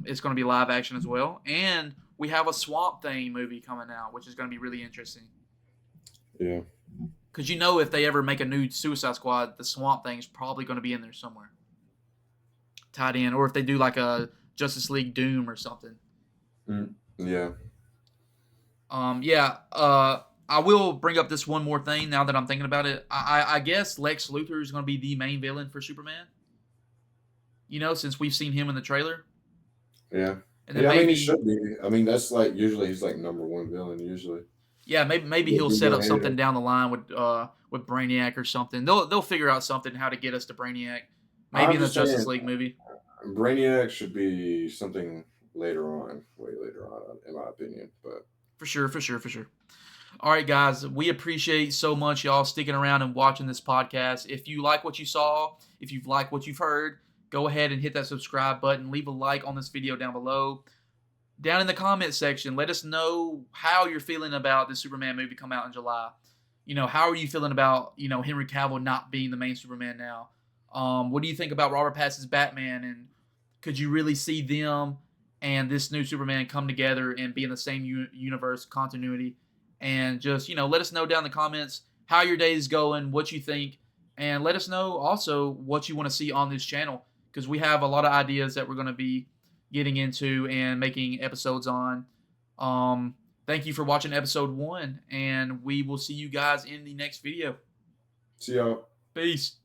S1: It's going to be live action as well, and we have a Swamp Thing movie coming out, which is going to be really interesting.
S2: Yeah.
S1: Because if they ever make a new Suicide Squad, the Swamp Thing is probably going to be in there somewhere, tied in, or if they do like a Justice League Doom or something.
S2: Yeah.
S1: Yeah. I will bring up this one more thing now that I'm thinking about it. I guess Lex Luthor is going to be the main villain for Superman. Since we've seen him in the trailer,
S2: Yeah.
S1: and then
S2: Yeah, I mean, he
S1: maybe,
S2: should be. I mean, that's like usually he's like number one villain usually.
S1: yeah, maybe
S2: If
S1: he'll
S2: you
S1: set
S2: go
S1: up
S2: ahead
S1: something
S2: and
S1: down the line with Brainiac or something. They'll figure out something how to get us to Brainiac. Maybe
S2: I'm
S1: in the
S2: just
S1: Justice
S2: saying
S1: League movie.
S2: Brainiac should be something later on, way later on, in my opinion. But
S1: For sure, for sure, for sure. All right, guys, we appreciate so much y'all sticking around and watching this podcast. If you like what you saw, if you've liked what you've heard, go ahead and hit that subscribe button. Leave a like on this video down below. Down in the comment section, let us know how you're feeling about the Superman movie come out in July. How are you feeling about, Henry Cavill not being the main Superman now? What do you think about Robert Pattinson's Batman? And could you really see them and this new Superman come together and be in the same universe continuity? And just, let us know down in the comments how your day is going, what you think, and let us know also what you want to see on this channel, because we have a lot of ideas that we're going to be getting into and making episodes on. Thank you for watching episode 1, and we will see you guys in the next video.
S2: see y'all.
S1: Peace.